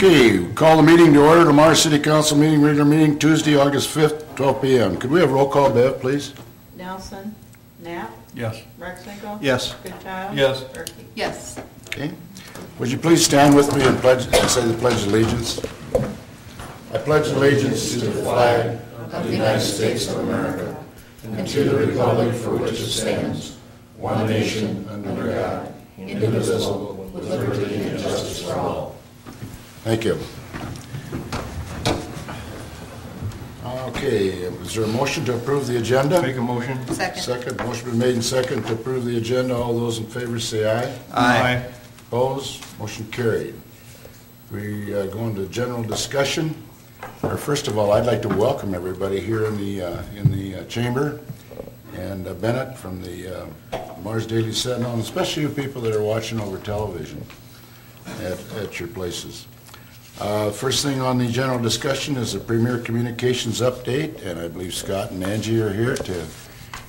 Okay, call the meeting to order. Lamar City Council meeting, regular meeting, Tuesday, August 5th, 12 p.m. Could we have roll call, Bev, please? Nelson, Knapp, Yes. Rexico. Yes. Goodchild. Yes. Turkey. Yes. Okay. Would you please stand with me and say the Pledge of Allegiance? I pledge allegiance to the flag of the United States of America and to the republic for which it stands, one nation, under God, indivisible, with liberty and justice for all. Thank you. Okay, is there a motion to approve the agenda? Make a motion. Second. Second, motion been made and second to approve the agenda. All those in favor say aye. Aye. Opposed? Motion carried. We go into general discussion. First of all, I'd like to welcome everybody here in the chamber, and Bennett from the Mars Daily Sentinel, and especially you people that are watching over television at your places. First thing on the general discussion is the Premier Communications update, and I believe Scott and Angie are here to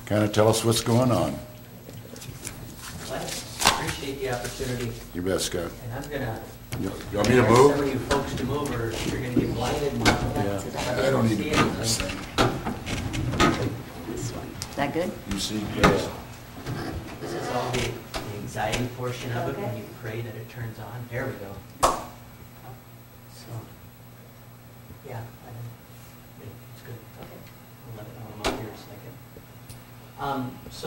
kind of tell us what's going on. I appreciate the opportunity, You bet, Scott. and I'm gonna You want me to ask move? some of you folks to move, or you're gonna get blinded and I don't need to move this thing. This one. Is that good? You see? This is all the anxiety portion of it, when you pray that it turns on. There we go. So, yeah, it's good. Okay. We'll let it warm up here a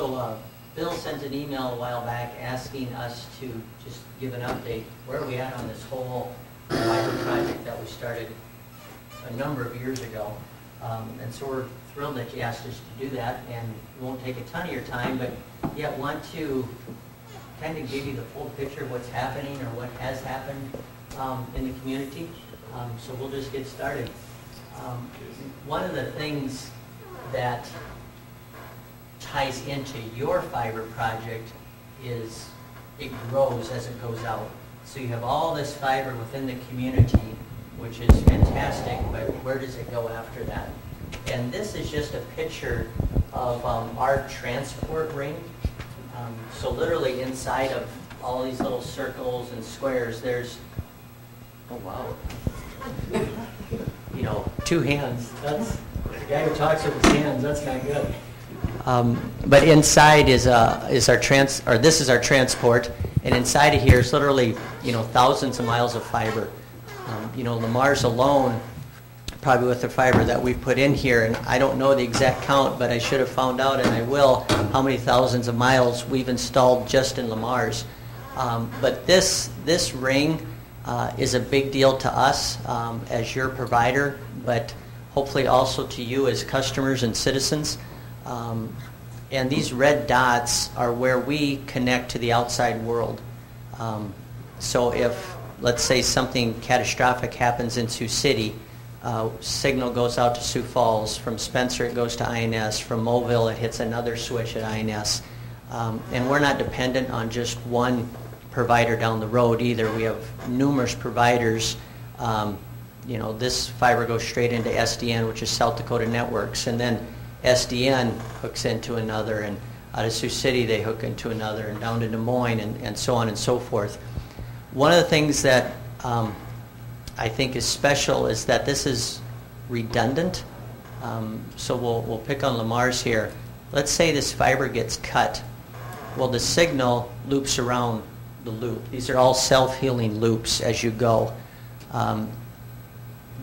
second. Bill sent an email a while back asking us to just give an update. Where are we at on this whole fiber project that we started a number of years ago? And so we're thrilled that you asked us to do that, and it won't take a ton of your time, but yet want to kind of give you the full picture of what's happening or what has happened in the community. So we'll just get started. One of the things that ties into your fiber project is it grows as it goes out. So you have all this fiber within the community, which is fantastic, but where does it go after that? And this is just a picture of our transport ring. So literally inside of all these little circles and squares, there's, oh wow, you know, 2 hands. That's the guy who talks with his hands. That's not good. But inside is our this is our transport, and inside of here is literally, you know, thousands of miles of fiber. You know, Lamar's alone, probably with the fiber that we've put in here, and I don't know the exact count, but I should have found out, and I will, how many thousands of miles we've installed just in Lamar's. But this ring is a big deal to us as your provider, but hopefully also to you as customers and citizens. And these red dots are where we connect to the outside world. So if, let's say, something catastrophic happens in Sioux City, signal goes out to Sioux Falls. From Spencer it goes to INS. From Mobile it hits another switch at INS. And we're not dependent on just one provider down the road either. We have numerous providers. You know, this fiber goes straight into SDN, which is South Dakota Networks, and then SDN hooks into another, and out of Sioux City they hook into another, and down to Des Moines, and so on and so forth. One of the things that I think is special is that this is redundant. So we'll pick on Lamar's here. Let's say this fiber gets cut. Well, the signal loops around the loop. These are all self-healing loops as you go.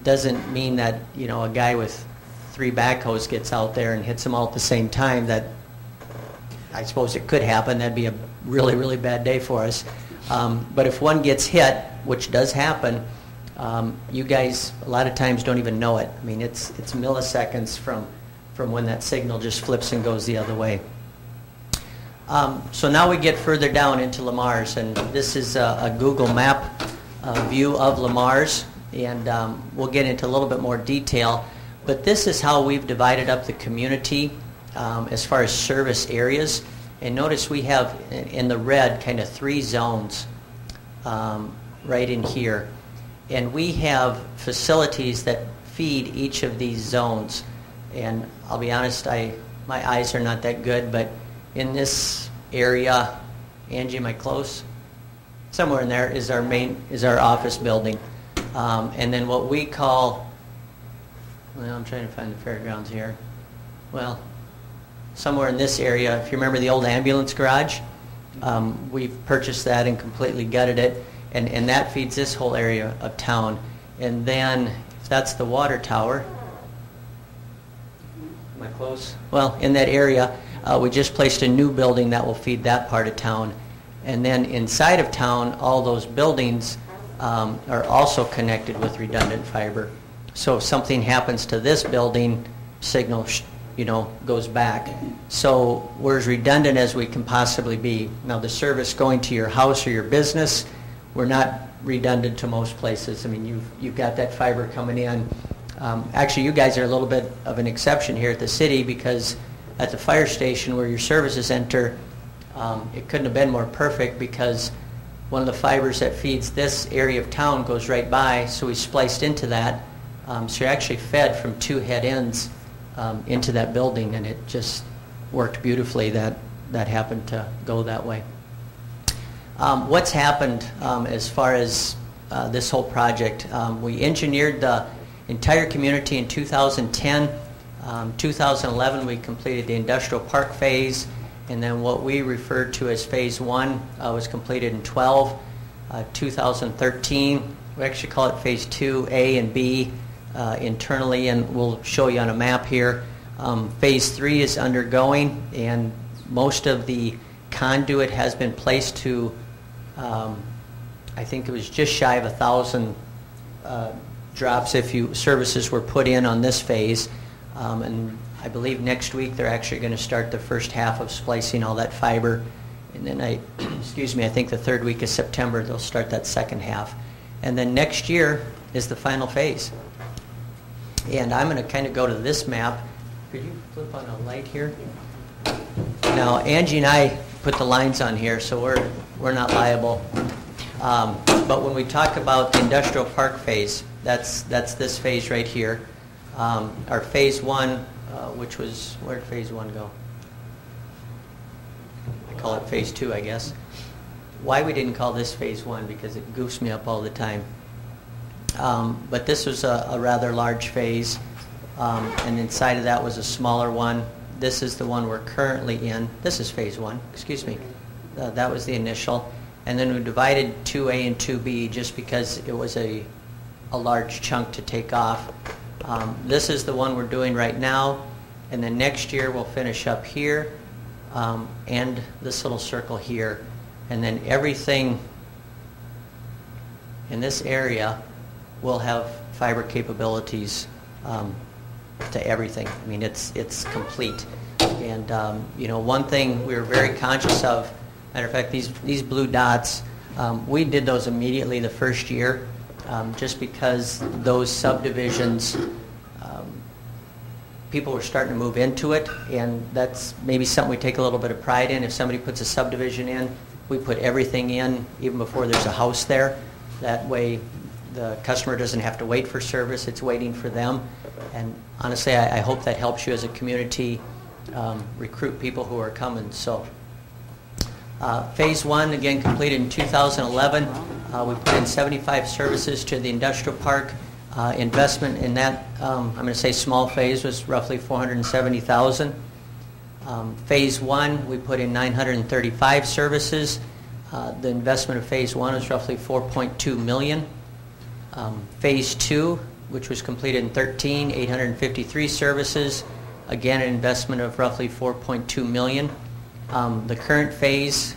Doesn't mean that, you know, a guy with 3 backhoes gets out there and hits them all at the same time. That, I suppose it could happen. That'd be a really, really bad day for us. But if one gets hit, which does happen, you guys a lot of times don't even know it. I mean, it's milliseconds from when that signal just flips and goes the other way. So now we get further down into Lamar's, and this is a Google Map view of Lamar's, and we'll get into a little bit more detail. But this is how we've divided up the community as far as service areas. And notice we have in the red kind of 3 zones right in here. And we have facilities that feed each of these zones. And I'll be honest, my eyes are not that good, but in this area, Angie, am I close? Somewhere in there is our office building. And then what we call, well, I'm trying to find the fairgrounds here. Well, somewhere in this area, if you remember the old ambulance garage, we've purchased that and completely gutted it, and that feeds this whole area of town. And then, if that's the water tower, am I close? Well, in that area, we just placed a new building that will feed that part of town. And then inside of town, all those buildings are also connected with redundant fiber. So if something happens to this building, signal goes back. So we're as redundant as we can possibly be. Now the service going to your house or your business, we're not redundant to most places. I mean, you've got that fiber coming in. Actually, you guys are a little bit of an exception here at the city, because at the fire station where your services enter, it couldn't have been more perfect, because one of the fibers that feeds this area of town goes right by, so we spliced into that. So you're actually fed from two head ends into that building, and it just worked beautifully that happened to go that way. What's happened as far as this whole project? We engineered the entire community in 2010. 2011 we completed the industrial park phase, and then what we referred to as phase 1 was completed in 12. 2013 we actually call it phase 2 A and B internally, and we'll show you on a map here. Phase 3 is undergoing, and most of the conduit has been placed to I think it was just shy of 1,000 drops services were put in on this phase, and I believe next week they're actually going to start the first half of splicing all that fiber, and then I think the third week of September they'll start that second half, and then next year is the final phase. And I'm going to kind of go to this map. Could you flip on a light here? Now Angie and I put the lines on here, so we're not liable. But when we talk about the industrial park phase, that's this phase right here. Our phase 1, which was, where did phase 1 go? I call it phase 2, I guess. Why we didn't call this phase 1, because it goofs me up all the time. But this was a rather large phase, and inside of that was a smaller one. This is the one we're currently in. This is phase 1, excuse me. That was the initial. And then we divided 2A and 2B just because it was a large chunk to take off. This is the one we're doing right now, and then next year we'll finish up here and this little circle here. And then everything in this area will have fiber capabilities to everything. I mean, it's complete. And one thing we were very conscious of, matter of fact, these blue dots, we did those immediately the first year, just because those subdivisions, people were starting to move into it, and that's maybe something we take a little bit of pride in. If somebody puts a subdivision in, we put everything in even before there's a house there. That way the customer doesn't have to wait for service, it's waiting for them. And honestly, I hope that helps you as a community recruit people who are coming. So phase 1, again, completed in 2011. We put in 75 services to the industrial park. Investment in that, I'm going to say small phase, was roughly $470,000. Phase 1, we put in 935 services. The investment of phase 1 was roughly $4.2 million. Phase 2, which was completed in 13, 853 services. Again, an investment of roughly $4.2 million. The current phase,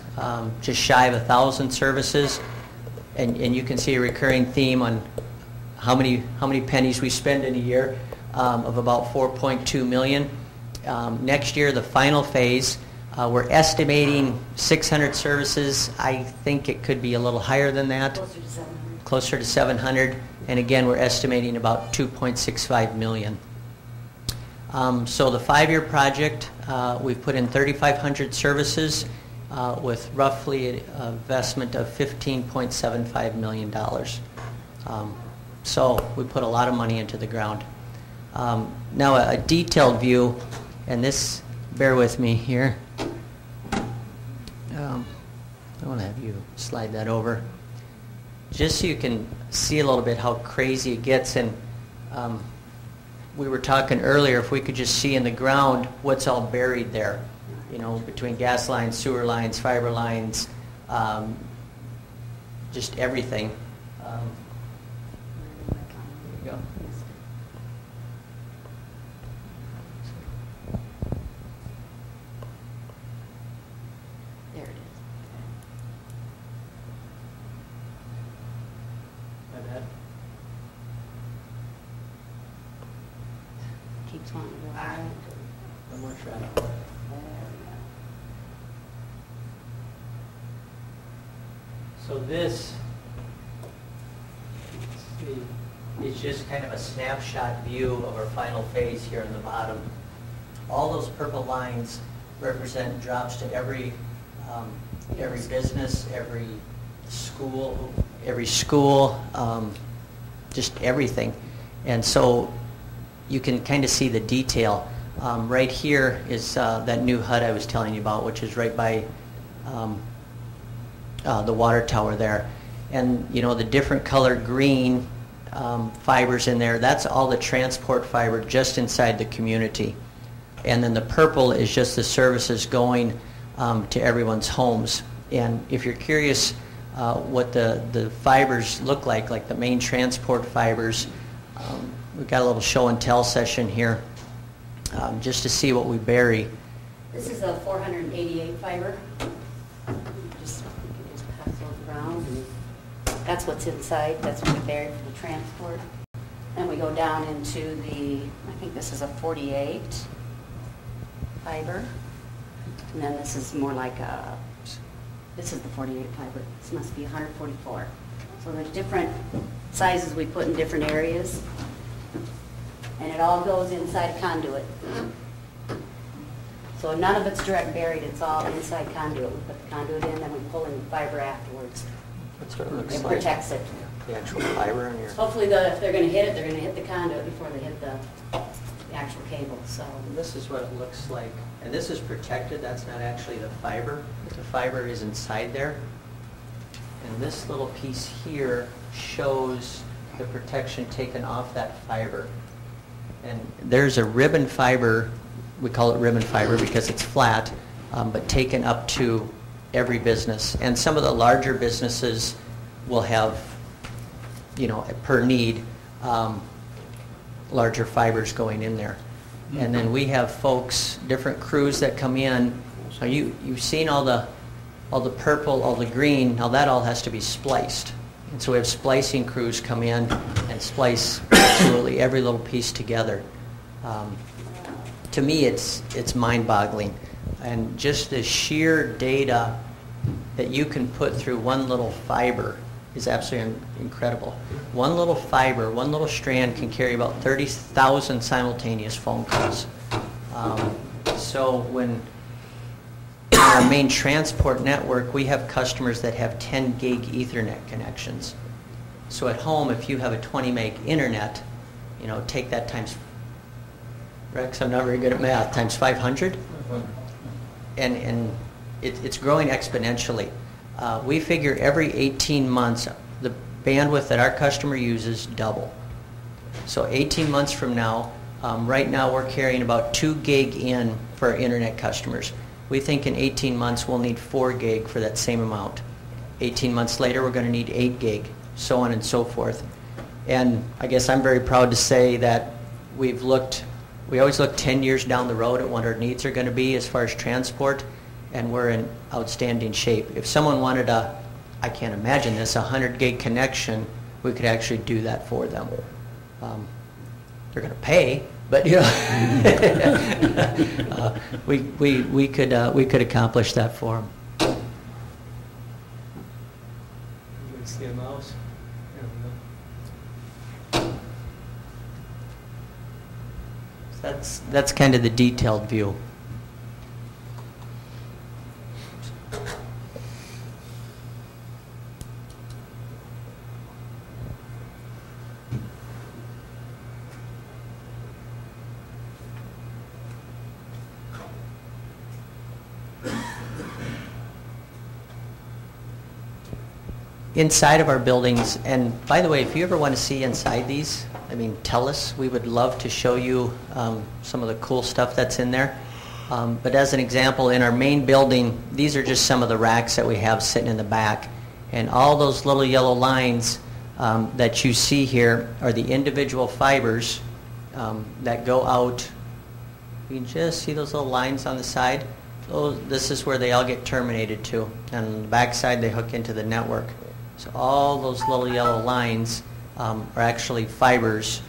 just shy of 1,000 services, and you can see a recurring theme on how many pennies we spend in a year, of about $4.2 million. Next year, the final phase, we're estimating 600 services. I think it could be a little higher than that. Closer to 700. And again, we're estimating about $2.65 million. So the 5-year project, we've put in 3,500 services with roughly an investment of $15.75 million. So we put a lot of money into the ground. Now a detailed view, and this, bear with me here. I want to have you slide that over. just so you can see a little bit how crazy it gets, and we were talking earlier, if we could just see in the ground what's all buried there, between gas lines, sewer lines, fiber lines, just everything. There you go. There it is. My bad. Keeps wanting to go right. One more try. So this, let's see, is just kind of a snapshot view of our final phase here in the bottom. All those purple lines represent drops to every business, every school, just everything. And so you can kind of see the detail. Right here is that new hut I was telling you about, which is right by the water tower there. And the different colored green fibers in there, that's all the transport fiber just inside the community. And then the purple is just the services going to everyone's homes. And if you're curious what the fibers look like the main transport fibers, we've got a little show and tell session here just to see what we bury. This is a 488 fiber. Just pass those around. And that's what's inside. That's what we bury for the transport. And we go down into I think this is a 48 fiber. And then this is more like this is the 48 fiber. This must be 144. So there's different sizes we put in different areas. And it all goes inside a conduit. So none of it's direct buried, it's all inside conduit. We put the conduit in, then we pull in the fiber afterwards. That's what it looks It like. protects it. The actual fiber in your... Hopefully, if they're going to hit it, they're going to hit the conduit before they hit the actual cable. So This is what it looks like. And this is protected. That's not actually the fiber. The fiber is inside there. And this little piece here shows the protection taken off that fiber. And there's a ribbon fiber. We call it ribbon fiber because it's flat, but taken up to every business. And some of the larger businesses will have, per need, larger fibers going in there. And then we have folks, different crews that come in. So you've seen all the purple, all the green. Now that all has to be spliced. And so we have splicing crews come in and splice absolutely every little piece together. To me, it's mind-boggling. And just the sheer data that you can put through one little fiber is absolutely incredible. One little fiber, one little strand can carry about 30,000 simultaneous phone calls. So when in our main transport network, we have customers that have 10 gig Ethernet connections. So at home, if you have a 20 meg internet, take that times, Rex, I'm not very good at math, times 500? And it's growing exponentially. We figure every 18 months, the bandwidth that our customer uses double. So 18 months from now, right now we're carrying about 2 gig in for our internet customers. We think in 18 months we'll need 4 gig for that same amount. 18 months later we're going to need 8 gig, so on and so forth. And I guess I'm very proud to say that we always look 10 years down the road at what our needs are going to be as far as transport, and we're in outstanding shape. If someone wanted I can't imagine this, 100 gig connection, we could actually do that for them. They're going to pay, but we could accomplish that for them. You would see a mouse. That's kind of the detailed view. inside of our buildings, and by the way, if you ever want to see inside these, I mean, tell us. We would love to show you some of the cool stuff that's in there. But as an example, in our main building, these are just some of the racks that we have sitting in the back. And all those little yellow lines that you see here are the individual fibers that go out. You can just see those little lines on the side. This is where they all get terminated to. And on the back side, they hook into the network. So all those little yellow lines are actually fibers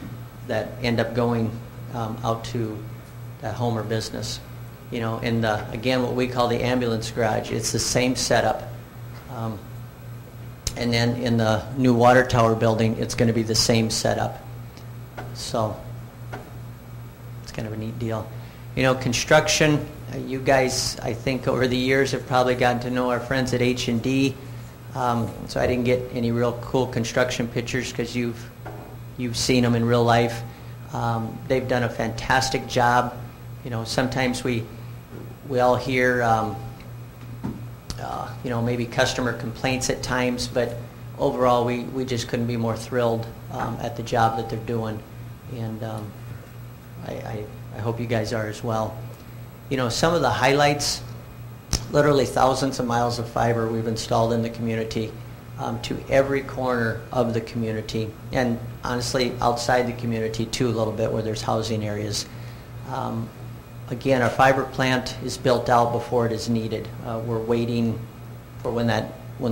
that end up going out to that home or business. You know, in the, again, what we call the ambulance garage, it's the same setup. And then in the new water tower building, it's going to be the same setup. So it's kind of a neat deal. You know, construction, you guys, I think over the years have probably gotten to know our friends at H&D. So I didn't get any real cool construction pictures because you've seen them in real life. They've done a fantastic job. You know, sometimes we all hear, you know, maybe customer complaints at times, but overall we just couldn't be more thrilled at the job that they're doing. And I hope you guys are as well. You know, some of the highlights, literally thousands of miles of fiber we've installed in the community to every corner of the community, and honestly outside the community too a little bit where there's housing areas. Again, our fiber plant is built out before it is needed. We're waiting for when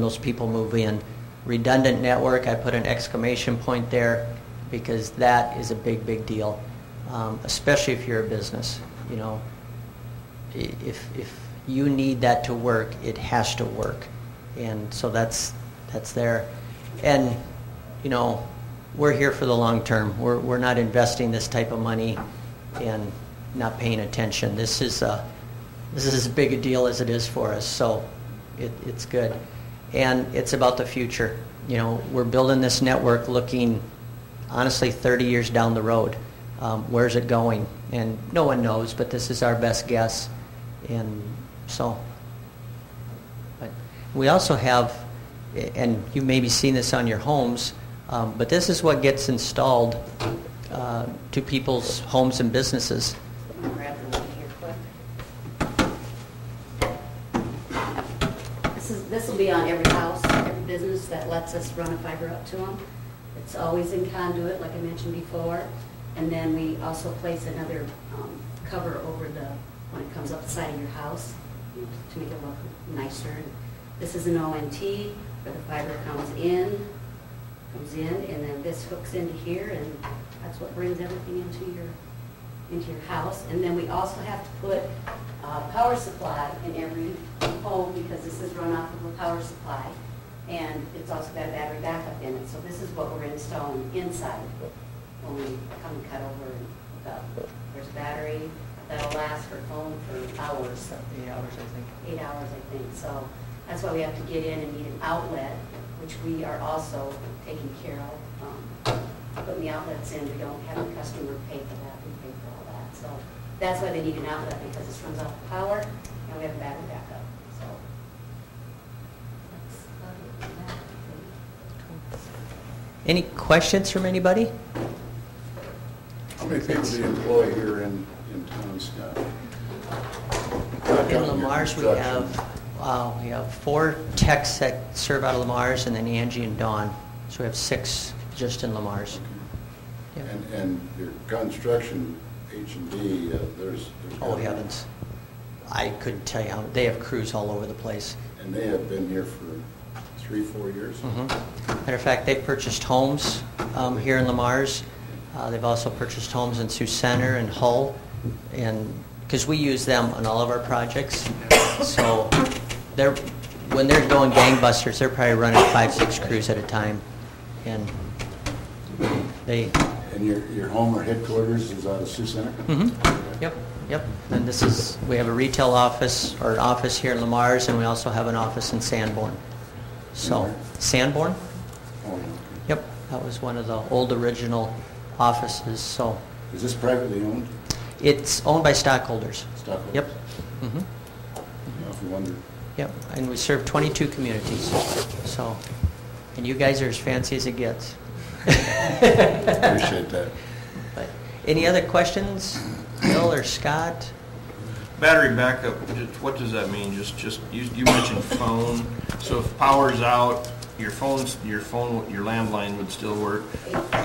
those people move in. Redundant network, I put an exclamation point there because that is a big, big deal, especially if you're a business. You know, if you need that to work, it has to work, and so that's there. And you know, we're here for the long term. We're not investing this type of money and not paying attention. This is as big a deal as it is for us, so it's good. And it's about the future. You know, we're building this network looking, honestly, 30 years down the road. Where's it going? And no one knows, but this is our best guess. And so, but we also have, and you may be seeing this on your homes, but this is what gets installed to people's homes and businesses. I'm gonna grab the one here quick. This will be on every house, every business that lets us run a fiber up to them. It's always in conduit, like I mentioned before, and then we also place another cover over when it comes up the side of your house, you know, to make it look nicer. This is an ONT where the fiber comes in, and then this hooks into here, and that's what brings everything into your house. And then we also have to put power supply in every home because this is run off of a power supply, and it's also got a battery backup in it. So this is what we're installing inside when we come and cut over and hook up. There's a battery that'll last for phone for hours. 8 hours, I think. 8 hours, I think. So that's why we have to get in and need an outlet, which we are also taking care of. Putting the outlets in, we don't have the customer pay for that. We pay for all that. So that's why they need an outlet, because this runs off of power and we have a battery backup. So that's about it. Any questions from anybody? How many people do you employ here in town, Scott? In Lamar's, we have 4 techs that serve out of Lamar's, and then Angie and Dawn. So we have 6 just in Lamar's. Yeah. And your construction, H&D, there's Oh heavens, I couldn't tell you how. They have crews all over the place. And they have been here for 3-4 years. Mm-hmm. Matter of fact, they've purchased homes here in Lamar's. They've also purchased homes in Sioux Center and Hull, and because we use them on all of our projects. So when they're going gangbusters, they're probably running 5-6 crews at a time, and they. And your home or headquarters is out of Sioux Center? Mm-hmm. Yep. And we have a retail office, or an office here in Lamar's, and we also have an office in Sanborn. So, Sanborn? Oh, okay. Yep, that was one of the old original offices. So, is this privately owned? It's owned by stockholders. Stockholders? Yep. Mm-hmm. If you wonder. Yep, and we serve 22 communities. So, And you guys are as fancy as it gets. Appreciate that. But any other questions, Bill or Scott? Battery backup, what does that mean? Just you mentioned phone. So if power's out, your landline would still work.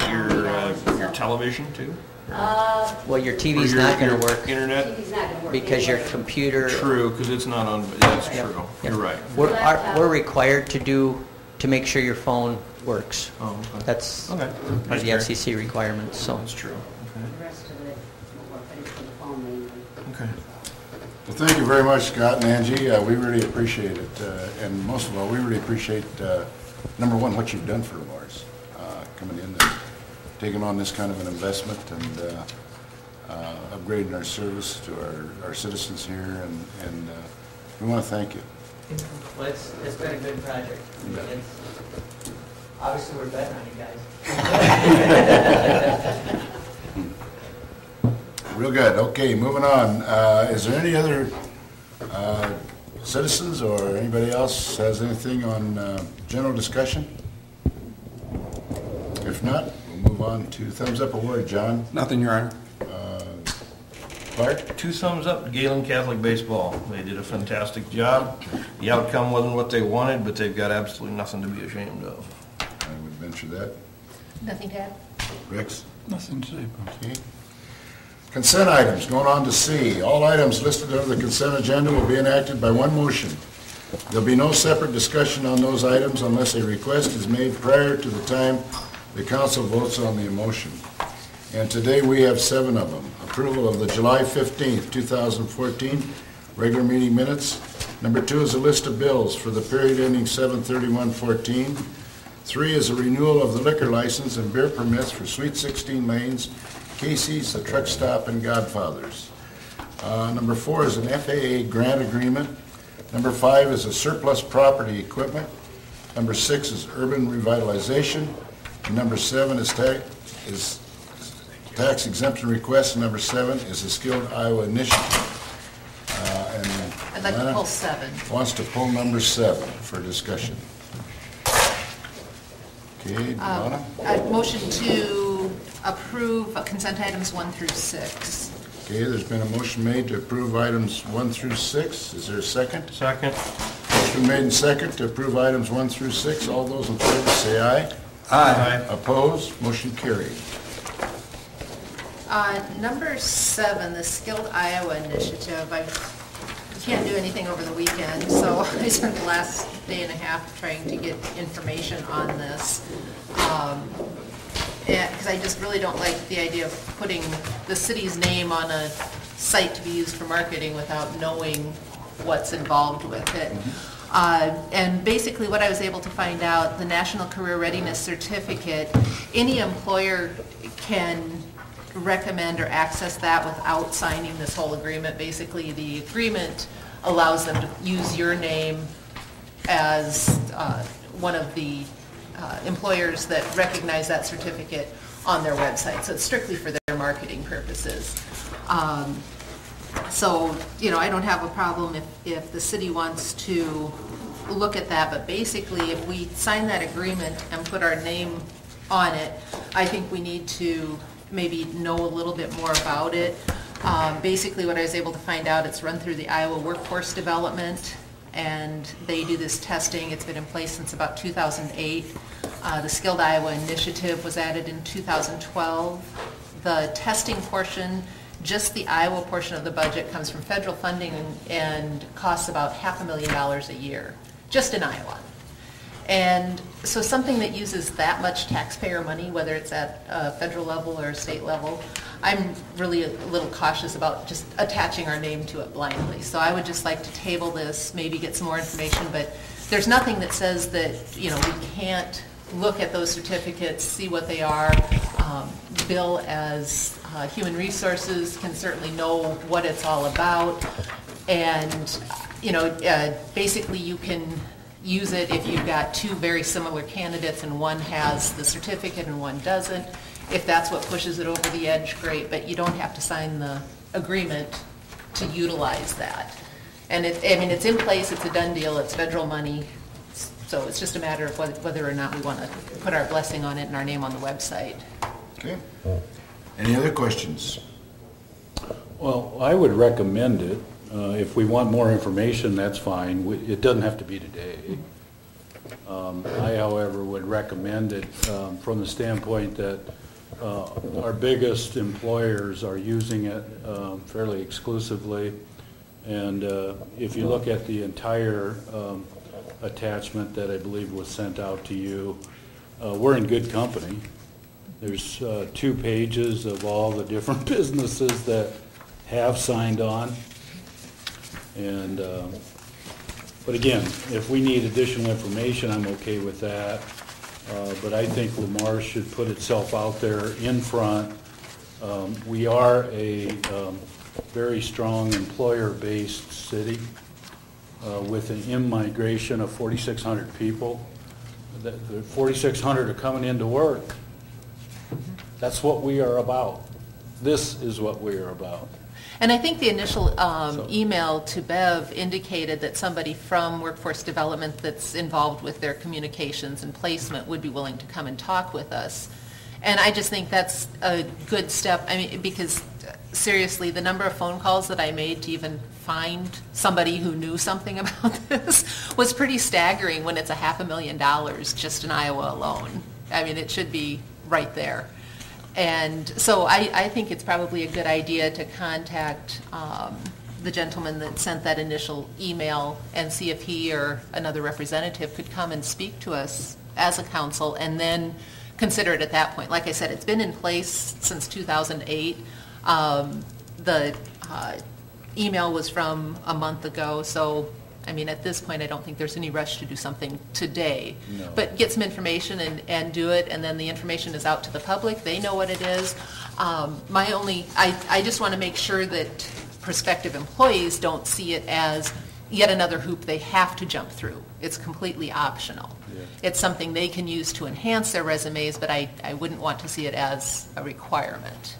Your television too? Well, your Or TV's your- not going your to work TV's Internet? not gonna work because your anyway. computer. True, because it's not on. That's Yep, true. yep. You're right. We're required to make sure your phone works. Oh, okay. That's Okay. part of the FCC requirements. So That's true. The rest of it will work, but it's for the phone mainly. Okay. Well, thank you very much, Scott and Angie. We really appreciate it. And most of all, we really appreciate, number one, what you've done for Lars, coming in and taking on this kind of an investment and upgrading our service to our citizens here. And we want to thank you. well, it's been a good project. Obviously, we're betting on you guys. Real good. Okay, moving on. Is there any other citizens or anybody else has anything on general discussion? If not, we'll move on to thumbs up award. John? Nothing, Your Honor. Clark? 2 thumbs up, Galen Catholic Baseball. They did a fantastic job. The outcome wasn't what they wanted, but they've got absolutely nothing to be ashamed of. I would venture that. Nothing to add? Rex? Nothing to say. Okay. Consent items, going on to C. All items listed under the consent agenda will be enacted by one motion. There'll be no separate discussion on those items unless a request is made prior to the time the council votes on the motion. And today we have 7 of them. Approval of the July 15th, 2014 regular meeting minutes. Number 2 is a list of bills for the period ending 7/31/14. 3 is a renewal of the liquor license and beer permits for Sweet 16 Lanes, Casey's, the Truck Stop, and Godfather's. Number 4 is an FAA grant agreement. Number 5 is a surplus property equipment. Number 6 is urban revitalization. And number 7 is tax exemption request. And number 7 is a Skilled Iowa Initiative. And I'd like to Lana pull 7. wants to pull number 7 for discussion. Okay, Donna? Motion to approve consent items 1 through 6. Okay, there's been a motion made to approve items 1 through 6. Is there a second? Second. Motion made and second to approve items 1 through 6. All those in favor say aye. Aye. Opposed? Motion carried. Number 7, the Skilled Iowa Initiative. I can't do anything over the weekend, so I spent the last day and a half trying to get information on this. Because I just really don't like the idea of putting the city's name on a site to be used for marketing without knowing what's involved with it. And basically what I was able to find out, the National Career Readiness Certificate, any employer can recommend or access that without signing this whole agreement. Basically, the agreement allows them to use your name as one of the employers that recognize that certificate on their website. So it's strictly for their marketing purposes. So, I don't have a problem if the city wants to look at that, but basically if we sign that agreement and put our name on it, I think we need to maybe know a little bit more about it. Basically what I was able to find out, it's run through the Iowa Workforce Development, and they do this testing. It's been in place since about 2008. The Skilled Iowa Initiative was added in 2012. The testing portion, just the Iowa portion of the budget, comes from federal funding and costs about $500,000 a year, just in Iowa. And so something that uses that much taxpayer money, whether it's at a federal level or a state level, I'm really a little cautious about just attaching our name to it blindly. So I would just like to table this, maybe get some more information, but there's nothing that says that, we can't look at those certificates, see what they are. Bill, as Human Resources, can certainly know what it's all about. And, basically you can use it if you've got 2 very similar candidates and one has the certificate and one doesn't. If that's what pushes it over the edge, great, but you don't have to sign the agreement to utilize that. And it's in place, it's a done deal, it's federal money, So it's just a matter of whether or not we want to put our blessing on it and our name on the website. Okay. Any other questions? Well, I would recommend it. If we want more information, that's fine. It doesn't have to be today. I, however, would recommend it from the standpoint that our biggest employers are using it fairly exclusively. And if you look at the entire attachment that I believe was sent out to you, we're in good company. There's 2 pages of all the different businesses that have signed on. And but again, if we need additional information, I'm okay with that. But I think Lamar should put itself out there in front. We are a very strong employer-based city with an in-migration of 4,600 people. The 4,600 are coming into work. That's what we are about. This is what we are about. And I think the initial email to Bev indicated that somebody from Workforce Development that's involved with their communications and placement would be willing to come and talk with us. And I just think that's a good step. I mean, because seriously, the number of phone calls that I made to even find somebody who knew something about this was pretty staggering when it's $500,000 just in Iowa alone. I mean, it should be right there. And so I think it's probably a good idea to contact the gentleman that sent that initial email and see if he or another representative could come and speak to us as a council and then consider it at that point. Like I said, it's been in place since 2008. The email was from a month ago, so I mean, at this point, I don't think there's any rush to do something today. No. But get some information and do it, and then the information is out to the public. They know what it is. I just want to make sure that prospective employees don't see it as yet another hoop they have to jump through. It's completely optional. Yeah. It's something they can use to enhance their resumes, but I wouldn't want to see it as a requirement.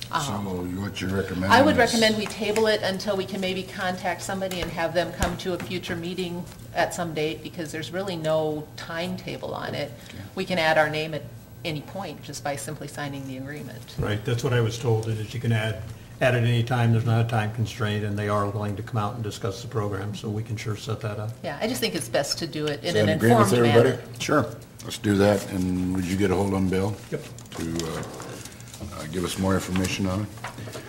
So what you recommend? I would recommend we table it until we can maybe contact somebody and have them come to a future meeting at some date, because there's really no timetable on it. Okay. We can add our name at any point just by simply signing the agreement. Right, that's what I was told, is you can add at any time, there's not a time constraint, and they are willing to come out and discuss the program, so we can sure set that up. Yeah, I just think it's best to do it in Is an that agreement informed with everybody? manner. Sure. Let's do that. And would you get a hold on Bill? Yep. To give us more information on it?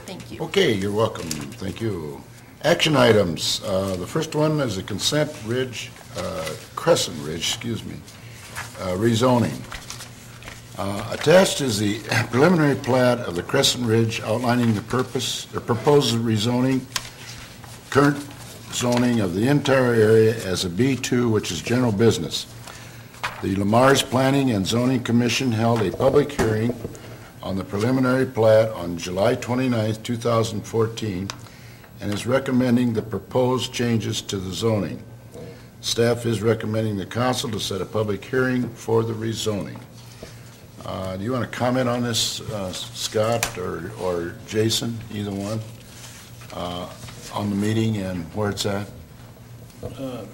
Thank you. Okay, you're welcome. Thank you. Action items. The first one is a Crescent Ridge, rezoning. Attached is the preliminary plat of the Crescent Ridge outlining the proposed rezoning, current zoning of the entire area as a B2, which is general business. The Lamar's Planning and Zoning Commission held a public hearing on the preliminary plat on July 29, 2014, and is recommending the proposed changes to the zoning. Staff is recommending the council to set a public hearing for the rezoning. Do you want to comment on this, Scott or Jason, either one, on the meeting and where it's at?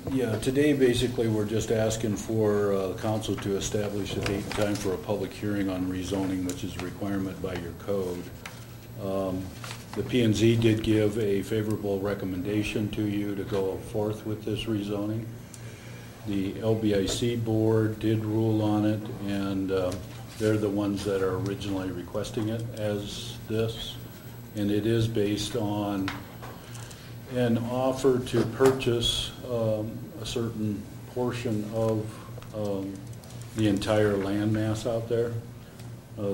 Yeah, today basically we're just asking for the council to establish a date and time for a public hearing on rezoning, which is a requirement by your code. The P&Z did give a favorable recommendation to you to go forth with this rezoning. The LBIC board did rule on it, and they're the ones that are originally requesting it as this, and it is based on an offer to purchase a certain portion of the entire land mass out there.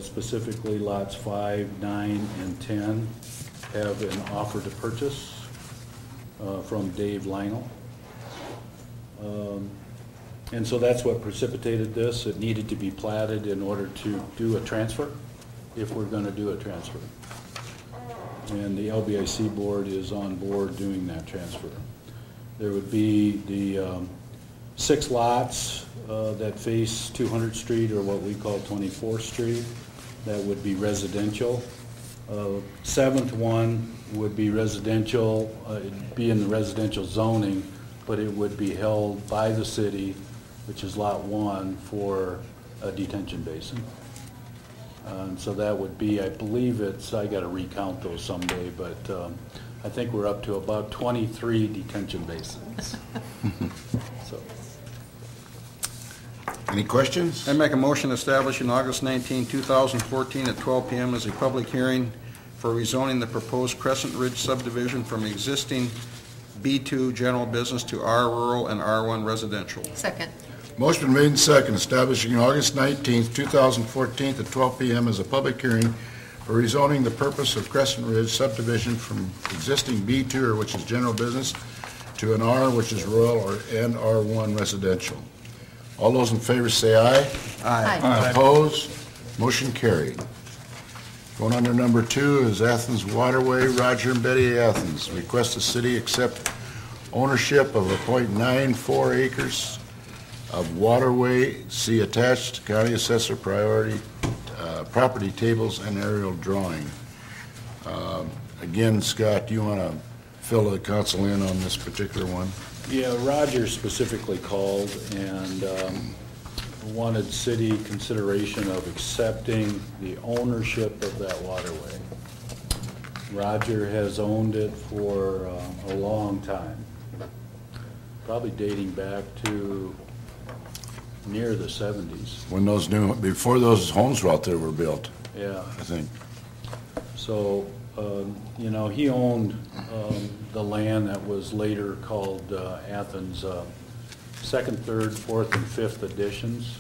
Specifically lots 5, 9, and 10 have an offer to purchase from Dave Lionel. And so that's what precipitated this. It needed to be platted in order to do a transfer, if we're going to do a transfer. And the LBIC board is on board doing that transfer. There would be the 6 lots that face 200th Street, or what we call 24th Street. That would be residential. 7th one would be residential, it'd be in the residential zoning, but it would be held by the city which is Lot 1, for a detention basin. And so that would be, I believe it's, I got to recount those someday, but I think we're up to about 23 detention basins. So. Any questions? I make a motion establishing August 19, 2014 at 12 p.m. as a public hearing for rezoning the proposed Crescent Ridge subdivision from existing B2 general business to R rural and R1 residential. Second. Motion been made and second, establishing August 19th, 2014 at 12 p.m. as a public hearing for rezoning the purpose of Crescent Ridge subdivision from existing B2, which is general business, to an R, which is rural, and R1 residential. All those in favor say aye. Aye. Opposed? Motion carried. Going under number 2 is Athens Waterway. Roger and Betty Athens request the city accept ownership of a .94 acres of waterway. See attached county assessor priority property tables and aerial drawing. Again, Scott, do you want to fill the council in on this particular one? Yeah, Roger specifically called and wanted city consideration of accepting the ownership of that waterway. Roger has owned it for a long time, probably dating back to near the 70s. When those new, before those homes were out there were built, Yeah. I think. So, you know, he owned the land that was later called Athens second, third, fourth, and fifth editions.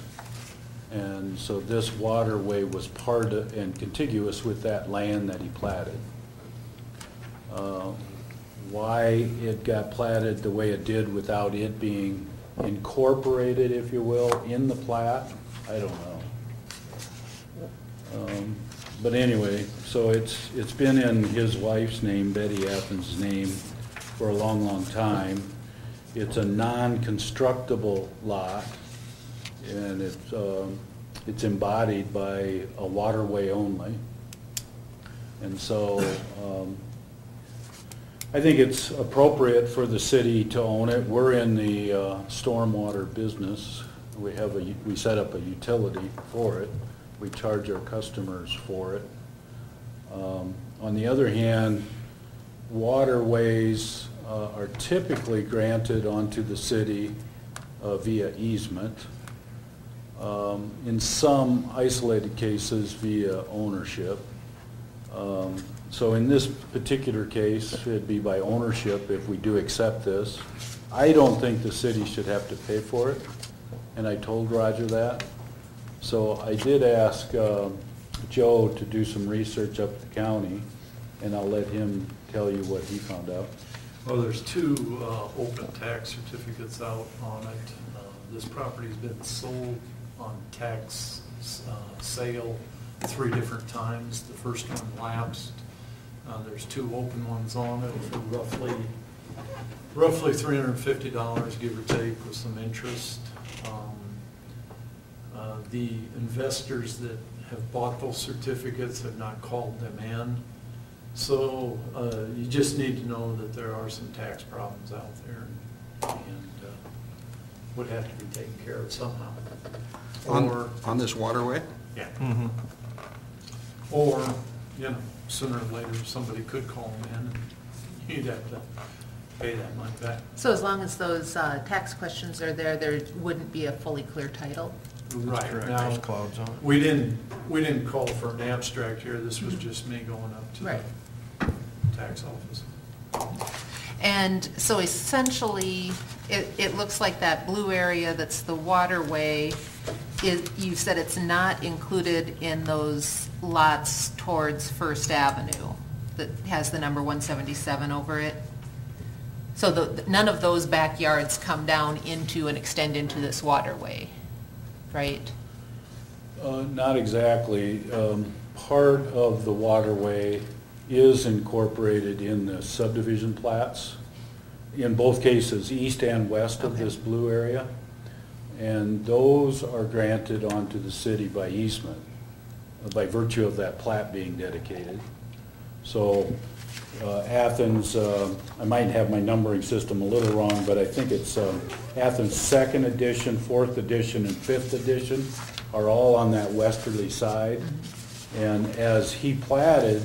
And so this waterway was part of and contiguous with that land that he platted. Why it got platted the way it did without it being incorporated, if you will, in the plat, I don't know. But anyway, so it's been in his wife's name, Betty Athens' name, for a long, long time. It's a non-constructible lot, and it's embodied by a waterway only. And so I think it's appropriate for the city to own it. We're in the stormwater business. We set up a utility for it. We charge our customers for it. On the other hand, waterways are typically granted onto the city via easement. In some isolated cases via ownership. So in this particular case, it'd be by ownership if we do accept this. I don't think the city should have to pay for it, and I told Roger that. So I did ask Joe to do some research up at the county, and I'll let him tell you what he found out. Well, there's 2 open tax certificates out on it. This property's been sold on tax sale 3 different times. The first one lapsed. There's 2 open ones on it for roughly $350, give or take, with some interest. The investors that have bought those certificates have not called them in. So you just need to know that there are some tax problems out there and would have to be taken care of somehow. On this waterway? Yeah. Mm-hmm. Or, you know, sooner or later, somebody could call them in and you'd have to pay that money back. So as long as those tax questions are there, there wouldn't be a fully clear title? Right. Correct. Now, There's clouds on it. we didn't call for an abstract here. This was just me going up to Right. the tax office. And so essentially, it looks like that blue area that's the waterway, you said it's not included in those lots towards First Avenue that has the number 177 over it? So none of those backyards come down into and extend into this waterway, right? Not exactly. Part of the waterway is incorporated in the subdivision plats, in both cases, east and west of this blue area. And those are granted onto the city by easement, by virtue of that plat being dedicated. So Athens, I might have my numbering system a little wrong, but I think it's Athens 2nd edition, 4th edition, and 5th edition are all on that westerly side. And as he platted,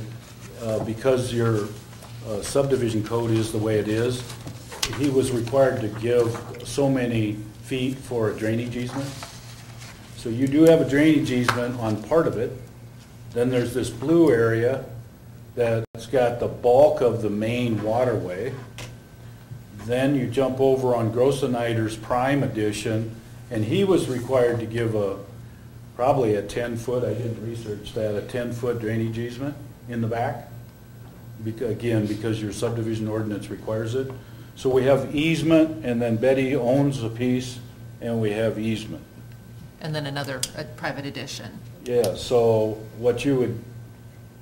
because your subdivision code is the way it is, he was required to give so many feet for a drainage easement. So you do have a drainage easement on part of it. Then there's this blue area that's got the bulk of the main waterway. Then you jump over on Grosseneider's prime edition, and he was required to give probably a 10-foot, I didn't research that, a 10-foot drainage easement in the back. Again, because your subdivision ordinance requires it. So we have easement, and then Betty owns a piece, and we have easement. And then another private edition. Yeah, so what you would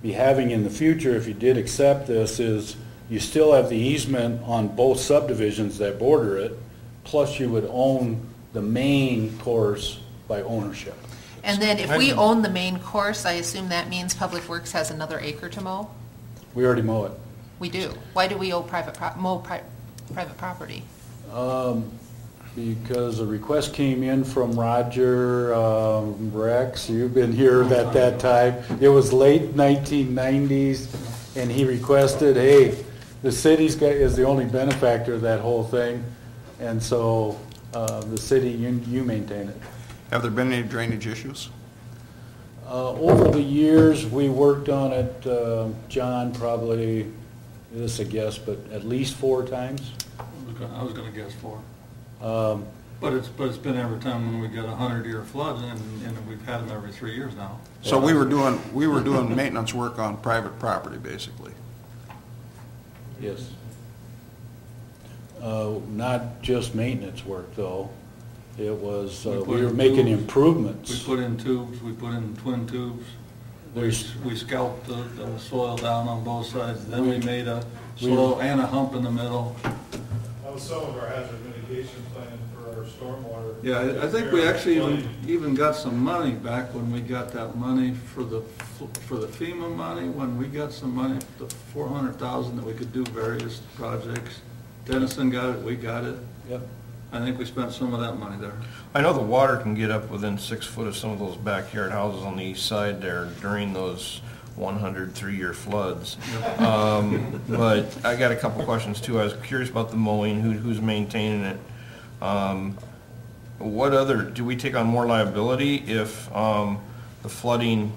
be having in the future, if you did accept this, is you still have the easement on both subdivisions that border it, plus you would own the main course by ownership. And then if we own the main course, I assume that means Public Works has another acre to mow? We already mow it. We do. Why do we owe private property? Because a request came in from Roger Rex, you've been here at that time. It was late 1990s, and he requested, hey, the city is the only benefactor of that whole thing, and so the city, you maintain it. Have there been any drainage issues? Over the years, we worked on it, John, probably, this is a guess, but at least 4 times. I was gonna guess 4. But it's been every time when we get 100-year floods, and we've had them every 3 years now. So we were doing maintenance work on private property, basically. Yes. Not just maintenance work, though. It was, we were making improvements. We put in tubes, we put in twin tubes. We scalped the soil down on both sides. Then we made a soil and a hump in the middle. That was some of our hazard mitigation plan for our stormwater. Yeah, I think we actually even got some money back when we got that money for the FEMA money, when we got some money, the $400,000 that we could do various projects. Dennison got it, we got it. Yep. I think we spent some of that money there. I know the water can get up within 6 foot of some of those backyard houses on the east side there during those 103-year floods. But I got a couple questions too. I was curious about the mowing, who's maintaining it. What other, do we take on more liability if the flooding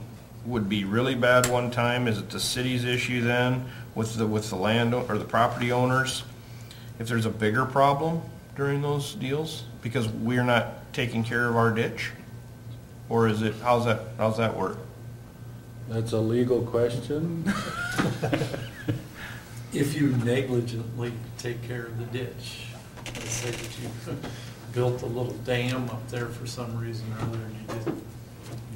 would be really bad one time? Is it the city's issue then with the land or the property owners? If there's a bigger problem during those deals because we're not taking care of our ditch? Or is it, how's that work? That's a legal question. If you negligently take care of the ditch, let's say that you built a little dam up there for some reason or other, and you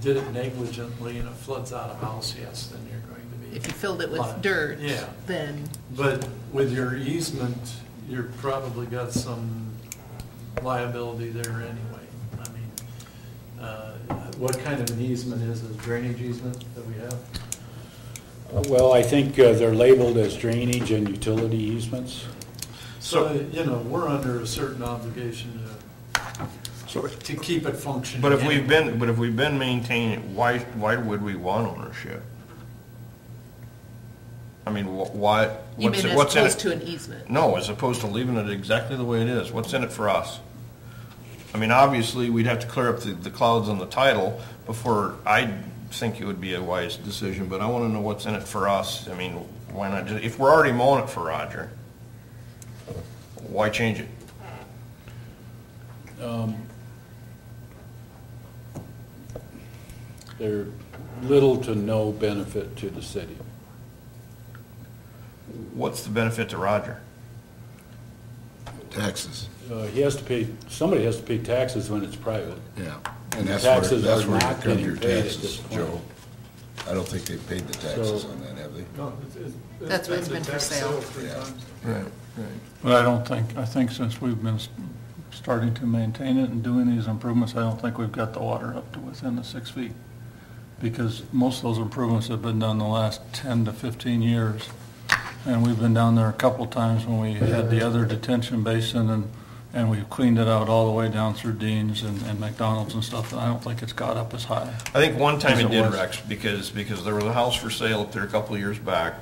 did it negligently and it floods out a house, yes, then you're going to be. If you filled it with liable. dirt, Yeah. then. But with your easement, you've probably got some liability there anyway. I mean, what kind of an easement is a drainage easement that we have? Well, I think they're labeled as drainage and utility easements. So, you know, we're under a certain obligation to keep it functioning. But if we've been maintaining it, why would we want ownership? I mean, why? You mean as what's in opposed it? to an easement? No, as opposed to leaving it exactly the way it is. What's in it for us? I mean, obviously, we'd have to clear up the clouds on the title before I think it would be a wise decision, but I want to know what's in it for us. I mean, why not just, if we're already mowing it for Roger, why change it? They're little to no benefit to the city. What's the benefit to Roger? Taxes, He has to pay, somebody has to pay taxes when it's private. yeah. And The that's where taxes you are not cut getting your paid at this taxes, point. Joe. I don't think they've paid the taxes So- on that, have they? No, That's why it's been for tax sale. 3 Yeah. times. Right. But I think since we've been starting to maintain it and doing these improvements, I don't think we've got the water up to within the 6 feet. Because most of those improvements have been done the last 10 to 15 years. and we've been down there a couple times when we had the other detention basin, and we've cleaned it out all the way down through Dean's and McDonald's and stuff, and I don't think it's got up as high. I think one time As it it did, was. Rex, because there was a house for sale up there a couple of years back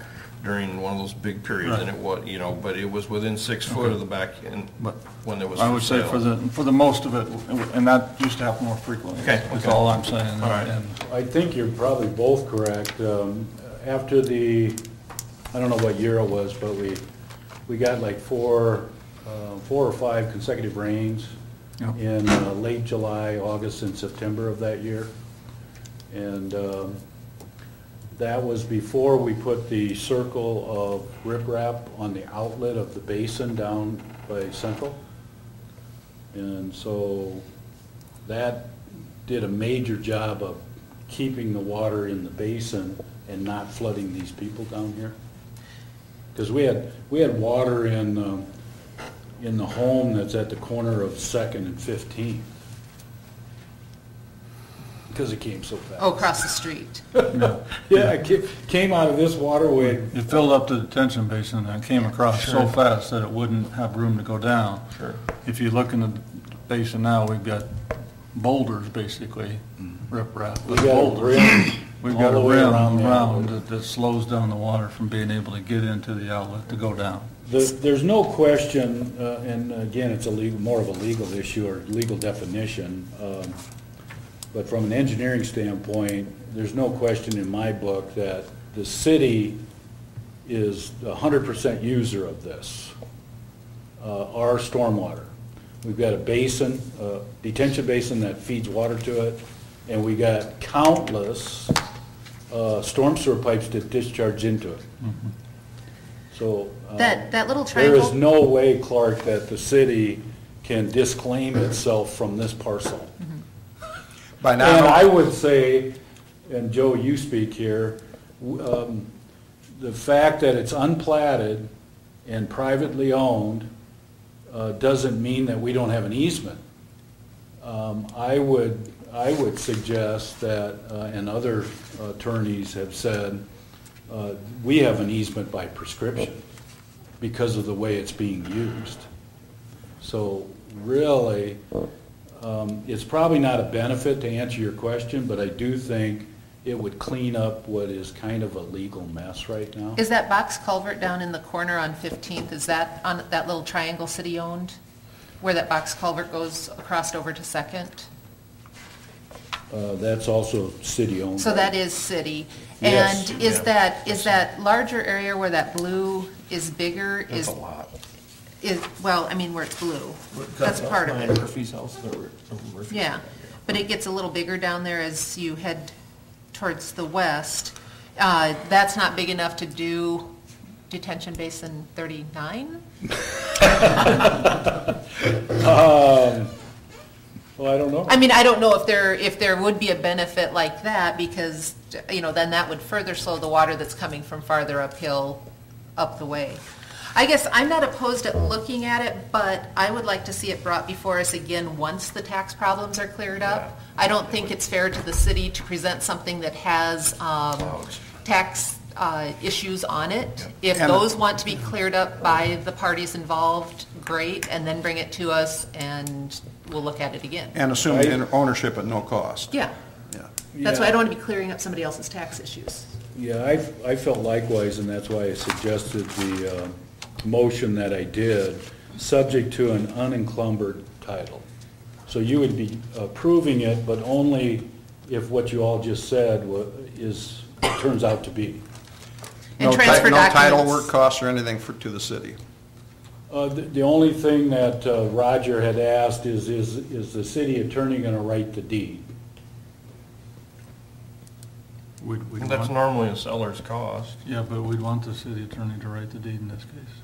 during one of those big periods, Right. and it was, but it was within 6 foot of the back end But when it was I would say for the most of it, and that used to happen more frequently. Okay, Is okay. all I'm saying. All right. And I think you're probably both correct. After I don't know what year it was, but we got like 4 or 5 consecutive rains Yep. in late July, August, and September of that year. And that was before we put the circle of riprap on the outlet of the basin down by Central. And so that did a major job of keeping the water in the basin and not flooding these people down here. Because we had water in the home that's at the corner of 2nd and 15th. Because it came so fast. Oh, across the street. Yeah, it came out of this waterway. It filled up the detention basin and came across so fast that it wouldn't have room to go down. Sure. If you look in the basin now, we've got boulders, basically, riprap. We got a rim We've all got the a way rim around the around outlet. that slows down the water from being able to get into the outlet to go down. There's no question, and again, it's more of a legal issue or legal definition, but from an engineering standpoint, there's no question in my book that the city is 100% user of this, our stormwater. We've got a basin, detention basin that feeds water to it, and we got countless storm sewer pipes that discharge into it. So That little there is triangle, no way, Clark, that the city can disclaim itself from this parcel. By And I now, would say, and Joe, you speak here, the fact that it's unplatted and privately owned doesn't mean that we don't have an easement. I would suggest that, and other attorneys have said, we have an easement by prescription because of the way it's being used. So really, it's probably not a benefit to answer your question, but I do think it would clean up what is kind of a legal mess right now. is that box culvert down in the corner on 15th, is that on that little triangle city-owned? Where that box culvert goes across over to 2nd? That's also city-owned. So that is city. Yes. And is that larger area where that blue is bigger? That's a lot. Well, I mean, where it's blue. That's part of it. Murphy's house, Murphy's. Yeah, but it gets a little bigger down there as you head towards the west. That's not big enough to do detention basin 39? Well, I don't know. I mean, I don't know if there would be a benefit like that, because, then that would further slow the water that's coming from farther uphill up the way. I guess I'm not opposed to looking at it, but I would like to see it brought before us again once the tax problems are cleared up. I don't think it's fair to the city to present something that has tax issues on it. If And- those want to be cleared up by the parties involved, great, and then bring it to us and we'll look at it again. and assume ownership at no cost. Yeah, Yeah. that's why I Yeah. don't want to be clearing up somebody else's tax issues. Yeah, I felt likewise, and that's why I suggested the motion that I did, subject to an unencumbered title. So you would be approving it, but only if what you all just said turns out to be. And No transfer no title documents. work costs or anything to the city. The only thing that Roger had asked is the city attorney going to write the deed? We'd That's want- normally a seller's cost. Yeah, but we'd want the city attorney to write the deed in this case,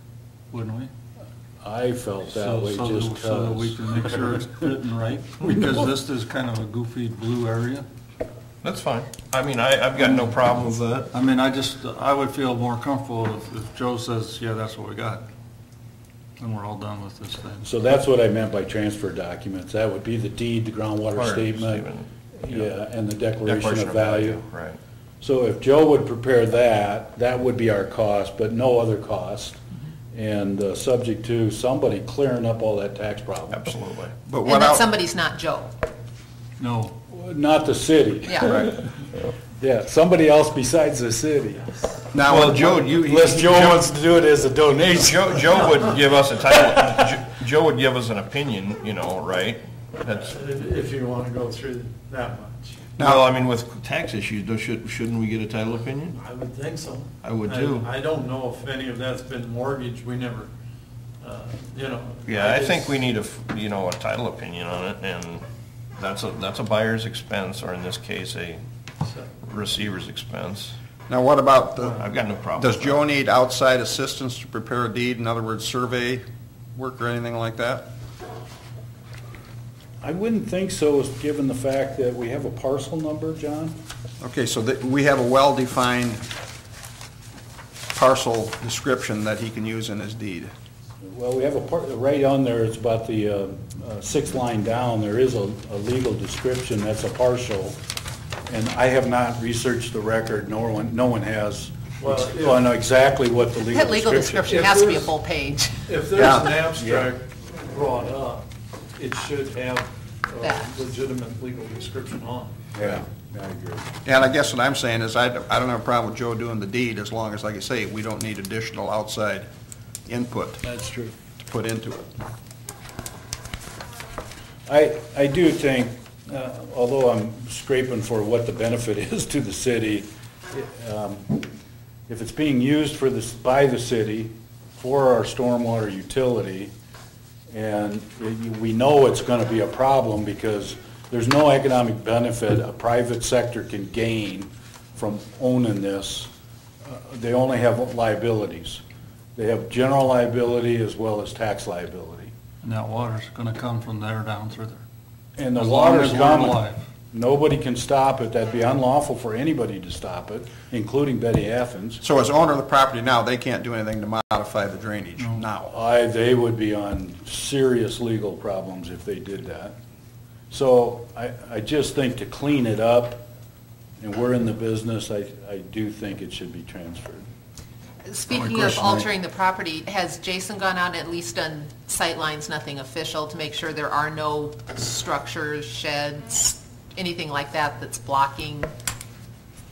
wouldn't we? I felt that way just So that we because. can make sure it's written right, because this is kind of a goofy blue area. That's fine. I mean, I've got no problem with that. I mean, I would feel more comfortable if Joe says, yeah, that's what we got. And we're all done with this thing. So that's what I meant by transfer documents. That would be the deed, the groundwater Water statement, statement, yeah, and the declaration of value. Right. So if Joe would prepare that, that would be our cost, but no other cost. And subject to somebody clearing up all that tax problem. Absolutely. But And what that else? somebody's not Joe. No. Not the city. Yeah. Yeah, somebody else besides the city. Now, Well, what- Joe, Unless Joe wants to do it as a donation. Joe would give us a title, Joe would give us an opinion, you know, right? That's, If you want to go through that much. well, I mean, with tax issues, shouldn't we get a title opinion? I would think so. I would too. I don't know if any of that's been mortgaged, we never, you know. Yeah, I think just- we need a title opinion on it, and that's a buyer's expense, or in this case, a receiver's expense. now what about I've got no problem. does with Joe that. need outside assistance to prepare a deed? In other words, survey work or anything like that? I wouldn't think so, given the fact that we have a parcel number, John. Okay, so we have a well-defined parcel description that he can use in his deed. Well, we have right on there, it's about the sixth line down, there is a legal description, that's a partial. And I have not researched the record, no one has, Well, if- on exactly what the legal That legal description. description has to be a full page. If there's Yeah. an abstract brought up, it should have That. a legitimate legal description on it. Yeah, I agree. And I guess what I'm saying is I don't have a problem with Joe doing the deed as long as, like I say, we don't need additional outside input That's true. to put into it. I do think, although I'm scraping for what the benefit is to the city, if it's being used by the city for our stormwater utility, and we know it's going to be a problem because there's no economic benefit a private sector can gain from owning this. They only have liabilities. They have general liability as well as tax liability. And that water's gonna come from there down through there. And the As long water's as we're coming. alive. Nobody can stop it. That'd be unlawful for anybody to stop it, including Betty Athens. So as owner of the property now, they can't do anything to modify the drainage now. They would be on serious legal problems if they did that. So I just think to clean it up, and we're in the business, I do think it should be transferred. Speaking of altering the property, has Jason gone out and at least done sightlines, nothing official, to make sure there are no structures, sheds, anything like that that's blocking,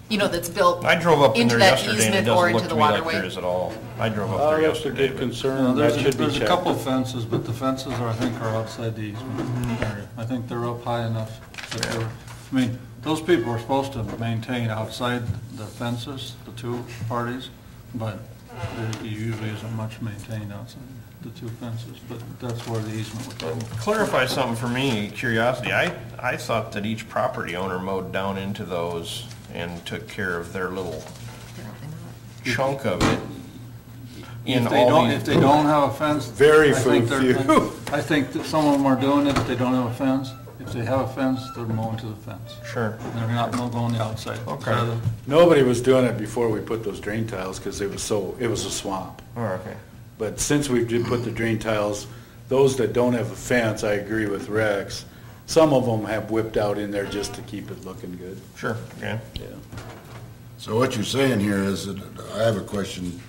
that's built I drove up in into there that yesterday, and it easement or doesn't into look the to me like waterway? there is at all. I drove up Oh, there that's a yesterday. good but- concern. That should be There's a checked. couple fences, but the fences I think are outside the easement Mm-hmm. area. I think they're up high enough that they're, I mean, those people are supposed to maintain outside the fences, the two parties, but there usually isn't much maintained outside the two fences, but that's where the easement would go. Clarify something for me, curiosity. I thought that each property owner mowed down into those and took care of their little chunk of it in If they all don't, these. if they don't have a fence. Very I think few. they're- I think that some of them are doing it if they don't have a fence. If they have a fence, they're mowing to the fence. Sure. They're not going the outside. Okay. Rather- Nobody was doing it before we put those drain tiles because it was a swamp. Oh, okay. But since we did put the drain tiles, those that don't have a fence, I agree with Rex, some of them have whipped out in there just to keep it looking good. Sure, okay. Yeah. So what you're saying here is that, I have a question,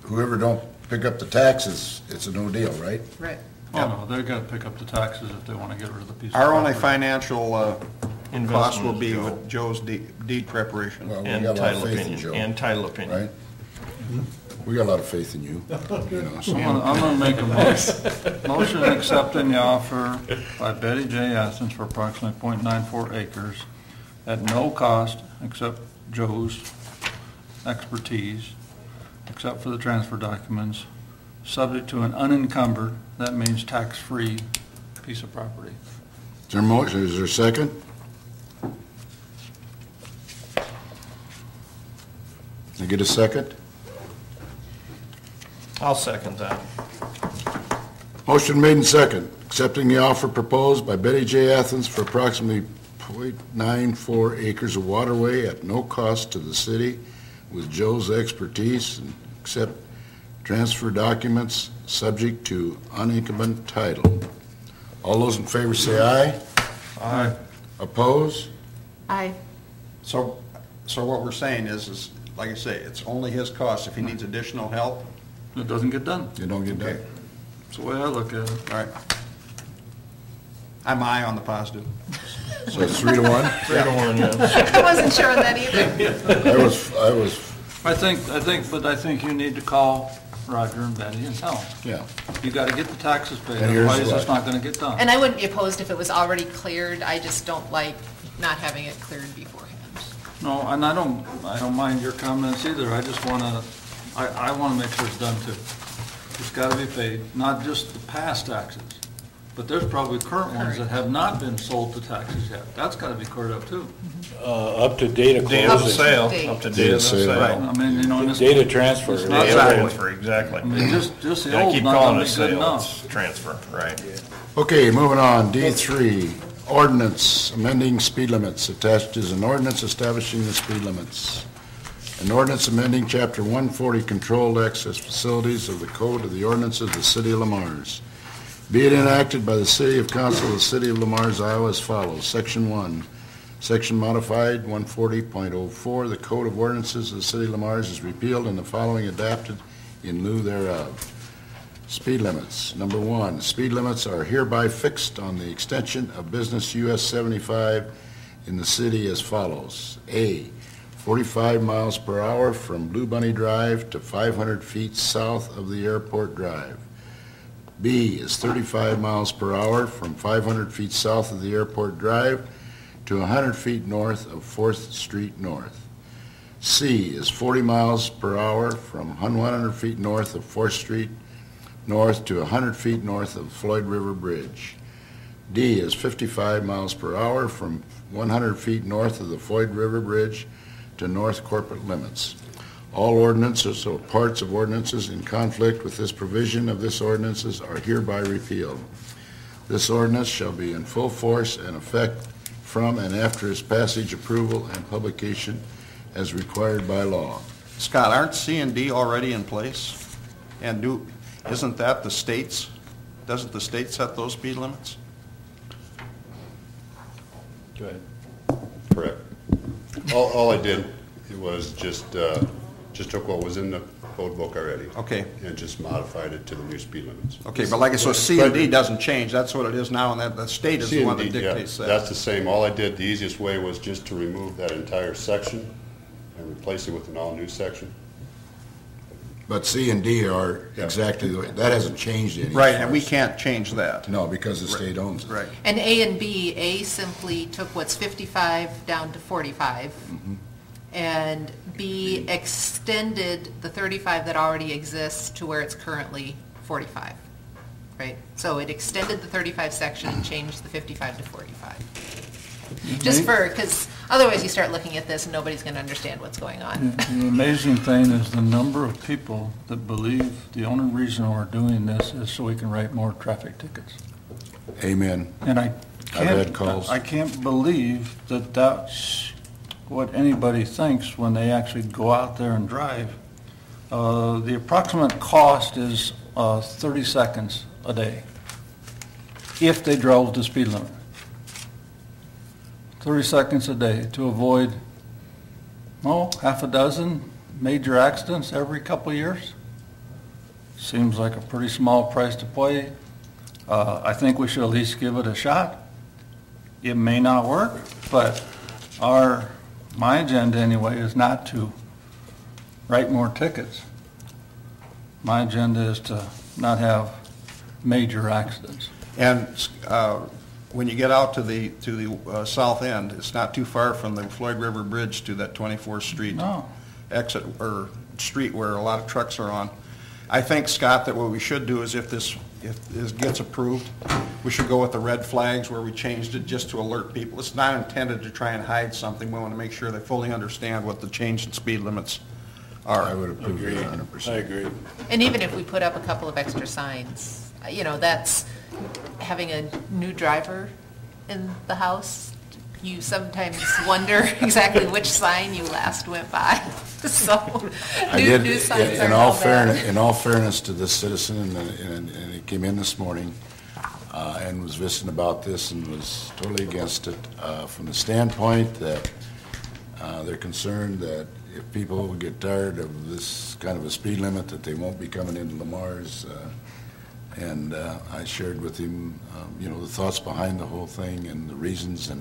whoever don't pick up the taxes, it's a no deal, right? Right. Oh, no, they've got to pick up the taxes if they want to get rid of the piece of Our only property. financial cost Investment will is be Joe. with Joe's deed preparation. Well, we And got a lot of title faith in opinion, Joe, and title opinion. right? We got a lot of faith in you, so. I'm going to make a motion accepting the offer by Betty J. Athens for approximately .94 acres at no cost except Joe's expertise, except for the transfer documents, subject to an unencumbered, that means tax-free piece of property. Is there a motion, is there a second? I get a second? I'll second that. Motion made and second, accepting the offer proposed by Betty J. Athens for approximately .94 acres of waterway at no cost to the city with Joe's expertise, and accept transfer documents subject to unencumbered title. All those in favor say aye. Aye. Oppose? Aye. So So what we're saying is, like I say, it's only his cost. If he needs additional help, It doesn't get done. You don't get that. That's the way I look at it. all right. I'm aye on the positive. So it's 3-1? 3-1, yeah. I wasn't sure on that either. I think you need to call Roger and Betty and tell them, yeah. you gotta get the taxes paid, And here's otherwise what- it's not gonna get done. And I wouldn't be opposed if it was already cleared, I just don't like not having it cleared beforehand. No, and I don't mind your comments either, I just wanna, I wanna make sure it's done too. It's gotta be paid, not just the past taxes, but there's probably current ones that have not been sold to taxes yet. That's gotta be cleared up too. Up to date of Date of the closing. sale, Date. up to Date date of of the sale. sale. I mean, you know, and it's, Data transfer. It's not Date of that way. transfer, exactly. I mean, just the Yeah, old keep not calling gonna it be good sale, enough. it's transfer, right. Okay, moving on, D3, ordinance amending speed limits. Attached is an ordinance establishing the speed limits. An ordinance amending Chapter 140 Controlled Access Facilities of the Code of the Ordinances of the City of Lamar's. Be it enacted by the City of Council of the City of Lamar's, Iowa as follows. Section 1, Section Modified 140.04, the Code of Ordinances of the City of Lamar's is repealed and the following adapted in lieu thereof. Speed limits. Number 1, speed limits are hereby fixed on the extension of Business US 75 in the city as follows. A, 45 miles per hour from Blue Bunny Drive to 500 feet south of the Airport Drive. B is 35 miles per hour from 500 feet south of the Airport Drive to 100 feet north of 4th Street North. C is 40 miles per hour from 100 feet north of 4th Street North to 100 feet north of Floyd River Bridge. D is 55 miles per hour from 100 feet north of the Floyd River Bridge to north corporate limits. All ordinances or parts of ordinances in conflict with this provision of this ordinances are hereby repealed. This ordinance shall be in full force and effect from and after its passage, approval, and publication as required by law. Scott, aren't C and D already in place? And isn't that the state's, doesn't the state set those speed limits? Go ahead. Correct. All I did was just took what was in the code book already. Okay. And just modified it to the new speed limits. Okay, but like I said, C and D doesn't change, that's what it is now, and that the state is the one that C&D, yeah, dictates that. that's the same. All I did, the easiest way was just to remove that entire section and replace it with an all-new section. But C and D are exactly the way, that hasn't changed any. Right, and we can't change that. No, because the state owns it. Right. And A and B, A simply took what's 55 down to 45. And B extended the 35 that already exists to where it's currently 45, right? So it extended the 35 section and changed the 55 to 45. Just because otherwise you start looking at this and nobody's going to understand what's going on. The amazing thing is the number of people that believe the only reason we're doing this is so we can write more traffic tickets. Amen. And I've had calls. I can't believe that that's what anybody thinks when they actually go out there and drive. The approximate cost is 30 seconds a day if they drove the speed limit. 30 seconds a day to avoid, half a dozen major accidents every couple of years. Seems like a pretty small price to pay. I think we should at least give it a shot. It may not work, but my agenda anyway is not to write more tickets. My agenda is to not have major accidents. And when you get out to the south end, it's not too far from the Floyd River Bridge to that 24th Street No. exit, or street where a lot of trucks are on. I think, Scott, that what we should do is if this gets approved, we should go with the red flags where we changed it just to alert people. It's not intended to try and hide something. We want to make sure they fully understand what the change in speed limits are. I would approve it 100%. I agree. And even if we put up a couple of extra signs, that's having a new driver in the house. You sometimes wonder exactly which sign you last went by. So I did, new signs in are all all bad. fairness, in all fairness to this citizen, and he came in this morning and was visiting about this and was totally against it from the standpoint that They're concerned that if people get tired of this kind of a speed limit, that they won't be coming into Lamar's. And I shared with him, the thoughts behind the whole thing and the reasons,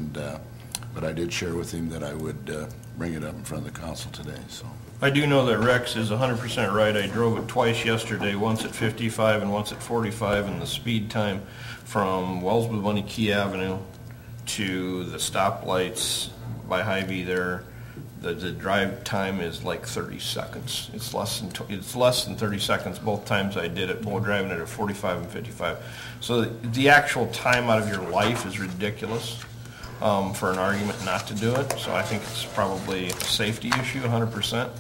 but I did share with him that I would bring it up in front of the council today, so. I do know that Rex is 100% right. I drove it twice yesterday, once at 55 and once at 45, and the speed time from Wellswood Bunny Key Avenue to the stoplights by Hy-Vee there, the drive time is like 30 seconds. It's less than 30 seconds both times I did it, both driving it at 45 and 55. So the actual time out of your life is ridiculous. For an argument not to do it, so I think it's probably a safety issue, 100%.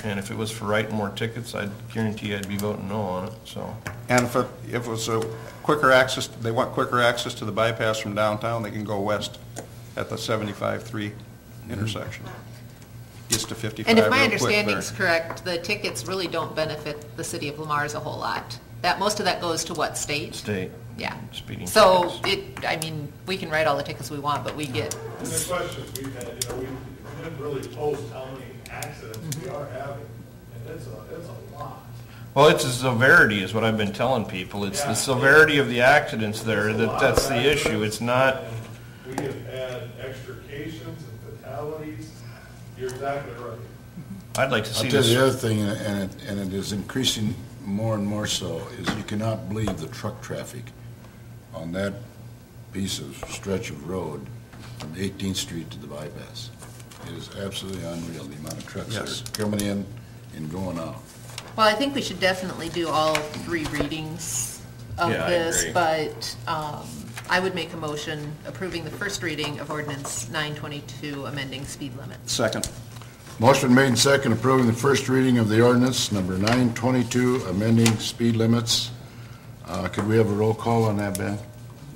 And if it was for writing more tickets, I'd guarantee I'd be voting no on it. So. And if it was a quicker access, they want quicker access to the bypass from downtown, they can go west at the 75-3 intersection. Gets to 55 And if my real quick understanding there. is correct, the tickets really don't benefit the city of Lamar's a whole lot. Most of that goes to what, state? State. Yeah. Speeding So tickets. we can write all the tickets we want, but we get. And the questions we've had, we didn't really post how many accidents we are having, and it's a lot. Well, it's the severity is what I've been telling people. It's the severity of the accidents there that's the issue. It's not. We have had extrications and fatalities. You're exactly right. I'd like to see I'll tell this. you the other thing, and it is increasing more and more so, is you cannot believe the truck traffic on that piece of stretch of road from 18th Street to the bypass. It is absolutely unreal, the amount of trucks that are coming in and going out. Well, I think we should definitely do all 3 readings of Yeah, I this, agree. but I would make a motion approving the first reading of ordinance 922, amending speed limits. Second. Motion made and second approving the first reading of the ordinance, number 922, amending speed limits. Could we have a roll call on that, Ben?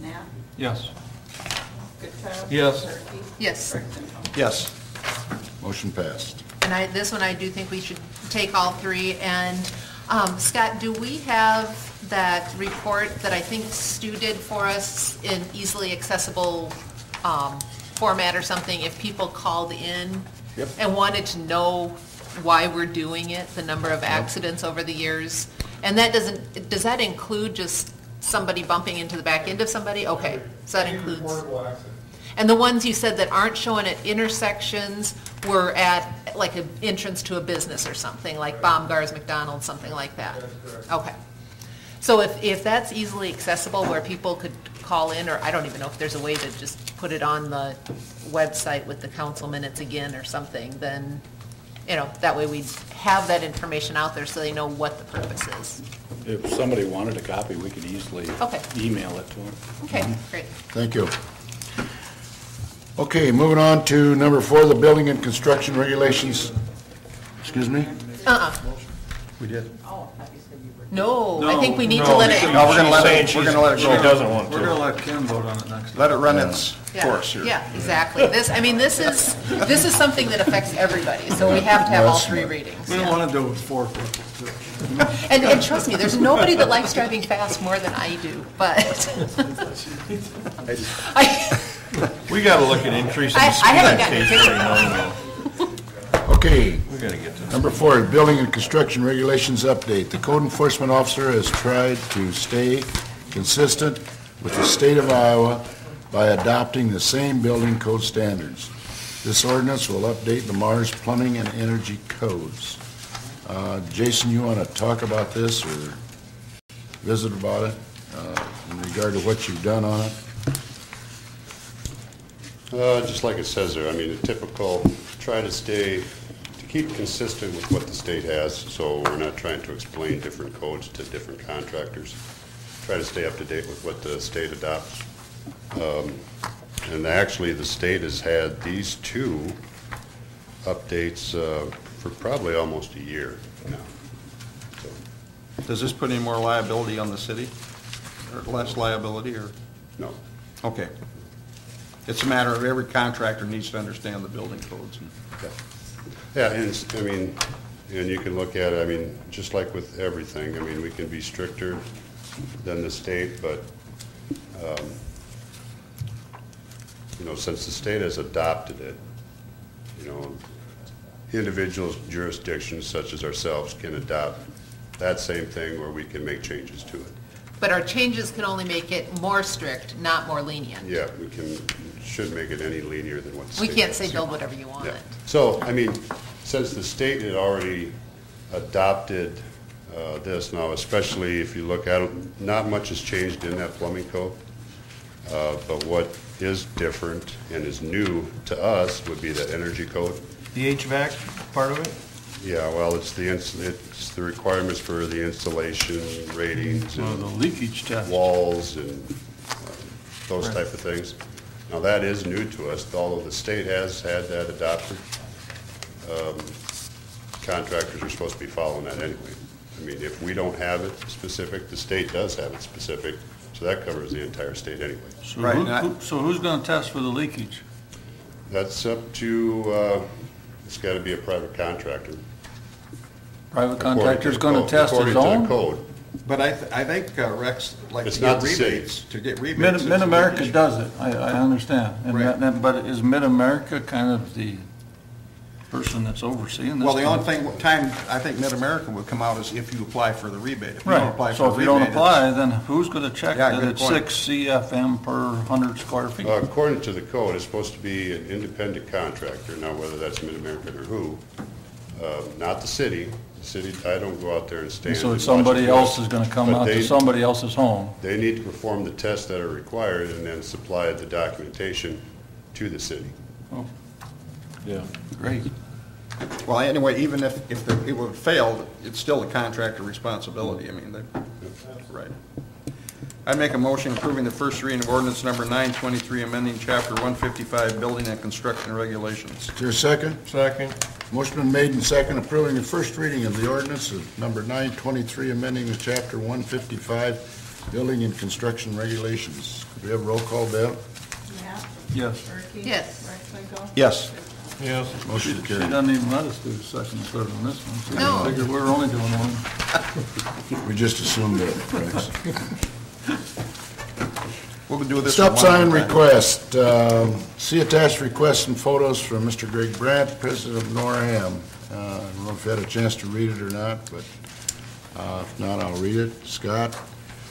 Knapp, Yes. Goodchild. Yes. Turkey, Yes. Yes. Motion passed. And this one, I do think we should take all 3. And Scott, do we have that report that I think Stu did for us in easily accessible format or something, if people called in and wanted to know why we're doing it, the number of accidents over the years? And that does that include just somebody bumping into the back end of somebody? Okay, so that includes. Reportable accidents. And the ones you said that aren't showing at intersections were at like an entrance to a business or something, like Baumgart's, McDonald's, something like that? That's correct. Okay. So if that's easily accessible where people could call in, or I don't even know if there's a way to just put it on the website with the council minutes again or something, then, that way we'd have that information out there so they know what the purpose is. If somebody wanted a copy, we could easily email it to them. Okay, great. Thank you. Okay, moving on to number 4, the building and construction regulations. Excuse me? We did. No, I think we need to let it. No, we're gonna let it, She's we're gonna let it saying go. She doesn't want We're gonna to. let Ken vote on it next. Let it run its Yeah, course here. Yeah, exactly. This is something that affects everybody, so we have to have all 3 readings. We don't yeah. wanna do it with 4 people, too. And trust me, there's nobody that likes driving fast more than I do, but We got to look at increasing I the speed haven't on gotten a Case picture. 49. Okay, We got to get to this. number 4, building and construction regulations update. The code enforcement officer has tried to stay consistent with the state of Iowa by adopting the same building code standards. This ordinance will update Lamar's plumbing and energy codes. Jason, you want to talk about this or visit about it in regard to what you've done on it? Just like it says there, I mean, a typical, try to keep consistent with what the state has, so we're not trying to explain different codes to different contractors. Try to stay up to date with what the state adopts. And actually, the state has had these 2 updates for probably almost a year now. So, Does this put any more liability on the city? Or less liability, or? no. Okay. It's a matter of every contractor needs to understand the building codes. Yeah, and I mean, and you can look at it, I mean, just like with everything, I mean, we can be stricter than the state, but, since the state has adopted it, individual jurisdictions such as ourselves can adopt that same thing where we can make changes to it. But our changes can only make it more strict, not more lenient. Yeah, should make it any linear than what the We state can't does. say build whatever you want. Yeah. So, I mean, since the state had already adopted this now, especially if you look at it, not much has changed in that plumbing code. But what is different and is new to us would be the energy code. The HVAC part of it? Yeah, well, it's the requirements for the installation ratings Well, and the leakage test. walls and those type of things. Now, that is new to us, although the state has had that adopted. Contractors are supposed to be following that anyway. I mean, if we don't have it specific, the state does have it specific, so that covers the entire state anyway. So Right, so who's gonna test for the leakage? That's up to, it's got to be a private contractor. Private contractor's gonna According test his to the own? code. But I think Rex, like It's to get not the city. rebates, to get rebates. Mid-America does it, I understand. And Right. but is Mid-America kind of the person that's overseeing this? Well, the only time I think Mid-America would come out is if you apply for the rebate. If you don't apply Right, for so the if you don't rebate, apply, then who's gonna check Yeah, that good it's point. 6 CFM per 100 square feet? According to the code, it's supposed to be an independent contractor, now whether that's Mid-American or who, not the city. The city, I don't go out there and stand. So and it's somebody watch it. else is gonna come But out to they- somebody else's home? They need to perform the tests that are required and then supply the documentation to the city. Yeah. Great. Well, anyway, even if it would fail, it's still a contractor responsibility. I mean, right. I make a motion approving the first reading of ordinance number 923, amending chapter 155, building and construction regulations. Is there a second? Second. Motion been made and second approving the first reading of the ordinance of number 923, amending the chapter 155, building and construction regulations. Could we have a roll call, Bev? Knapp. Yes. Gerke. Yes. Rexico. Yes. Yes. Motion She carried. doesn't even let us do the second and third on this one. So No. I figured we're only doing one. We just assumed that, Rex. We'll do this. Stop one sign more time. request. See attached requests and photos from Mr. Greg Brandt, President of Norham. I don't know if you had a chance to read it or not, but if not, I'll read it. Scott,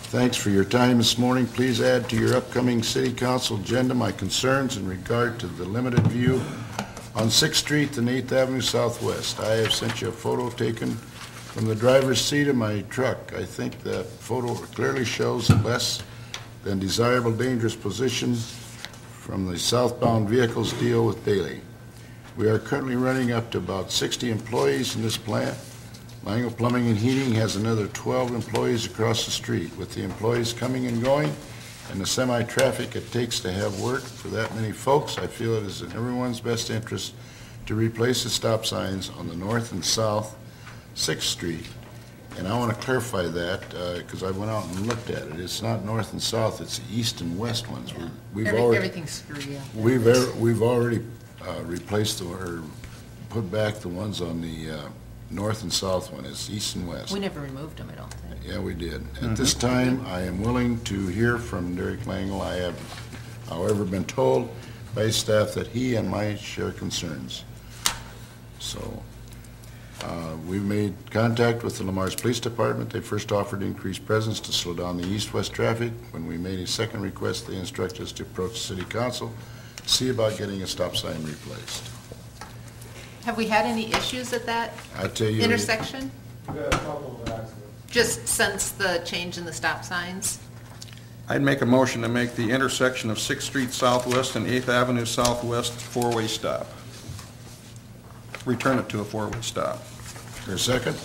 thanks for your time this morning. Please add to your upcoming city council agenda my concerns in regard to the limited view on 6th Street and 8th Avenue Southwest. I have sent you a photo taken from the driver's seat of my truck. I think that photo clearly shows a less than desirable dangerous position from the southbound vehicles deal with daily. We are currently running up to about 60 employees in this plant. Lango Plumbing and Heating has another 12 employees across the street. With the employees coming and going and the semi-traffic it takes to have work for that many folks, I feel it is in everyone's best interest to replace the stop signs on the north and south 6th Street. And I want to clarify that because I went out and looked at it. It's not north and south, it's the east and west ones. We've already, Everything's screwed up. we've already replaced or put back the ones on the north and south one. It's east and west. We never removed them, I don't think. Yeah, we did. At this time, I am willing to hear from Derek Langle. I have, however, been told by staff that he and I share concerns. So, we've made contact with the Lamar's Police Department. They first offered increased presence to slow down the east-west traffic. When we made a second request, they instructed us to approach the city council, see about getting a stop sign replaced. Have we had any issues at that I tell you. intersection? We've had a couple of accidents. Just since the change in the stop signs? I'd make a motion to make the intersection of 6th Street Southwest and 8th Avenue Southwest four-way stop. Return it to a four-way stop. For a second?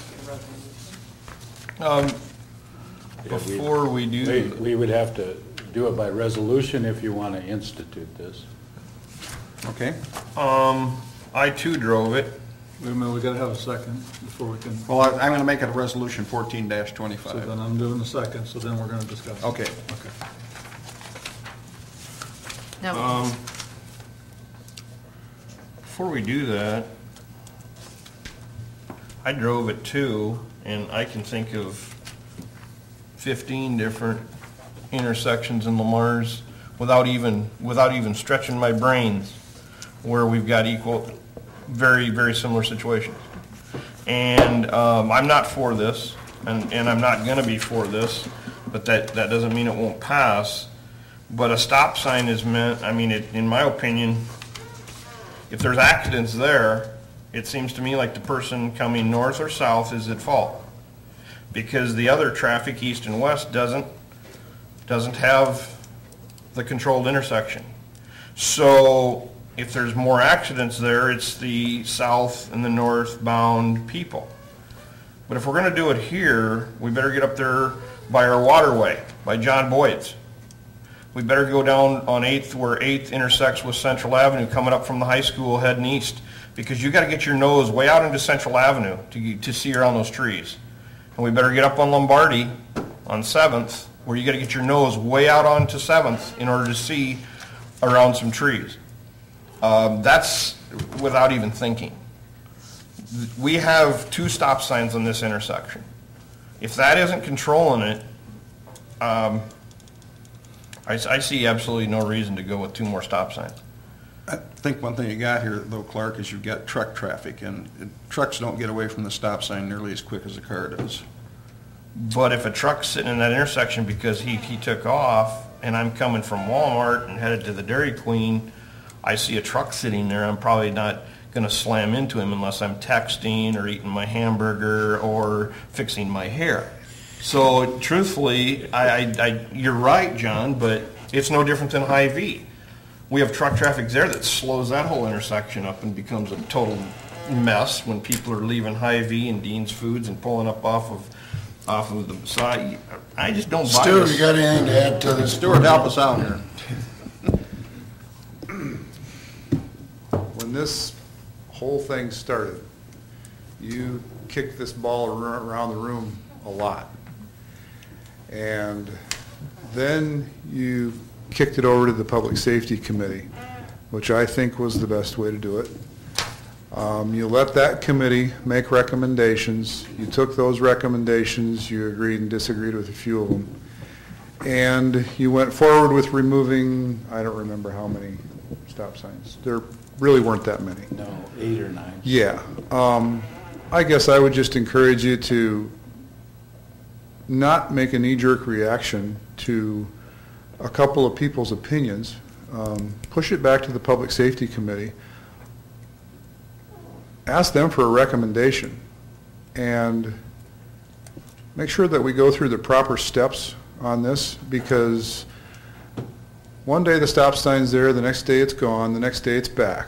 Before we do, We would have to do it by resolution if you want to institute this. Okay? I too drove it. Wait a minute, we gotta have a second before we can, Well, I'm going to make it a resolution so 14-25. then I'm doing the second, so then we're gonna discuss. Okay. No. Before we do that, I drove it too, and I can think of 15 different intersections in Lamar's without even stretching my brains, where we've got very, very similar situations. And I'm not for this, and I'm not going to be for this, but that doesn't mean it won't pass. But a stop sign is meant, I mean, in my opinion, if there's accidents there, it seems to me like the person coming north or south is at fault. Because the other traffic, east and west, doesn't have the controlled intersection. So if there's more accidents there, it's the south and the northbound people. But if we're going to do it here, we better get up there by our waterway, by John Boyd's. We better go down on 8th where 8th intersects with Central Avenue coming up from the high school heading east, because you got to get your nose way out into Central Avenue to see around those trees. And we better get up on Lombardi on 7th, where you got to get your nose way out onto 7th in order to see around some trees. That's without even thinking. We have 2 stop signs on this intersection. If that isn't controlling it, I see absolutely no reason to go with 2 more stop signs. I think one thing you got here, though, Clark, is you've got truck traffic, and trucks don't get away from the stop sign nearly as quick as a car does. But if a truck's sitting in that intersection because he took off, and I'm coming from Walmart and headed to the Dairy Queen, I see a truck sitting there, I'm probably not going to slam into him unless I'm texting or eating my hamburger or fixing my hair. So truthfully, you're right, John, but it's no different than Hy-Vee. We have truck traffic there that slows that whole intersection up and becomes a total mess when people are leaving Hy-Vee and Dean's Foods and pulling up off of the side. I just don't buy Stuart, this. you got anything to add to this? Stuart, help us out here. When this whole thing started, you kicked this ball around the room a lot. And then you kicked it over to the Public Safety Committee, which I think was the best way to do it. You let that committee make recommendations. You took those recommendations, you agreed and disagreed with a few of them. And you went forward with removing, I don't remember how many stop signs. There really weren't that many. No, 8 or 9. Yeah. I guess I would just encourage you to not make a knee-jerk reaction to a couple of people's opinions. Push it back to the Public Safety Committee. Ask them for a recommendation and make sure that we go through the proper steps on this, because one day the stop sign's there, the next day it's gone, the next day it's back.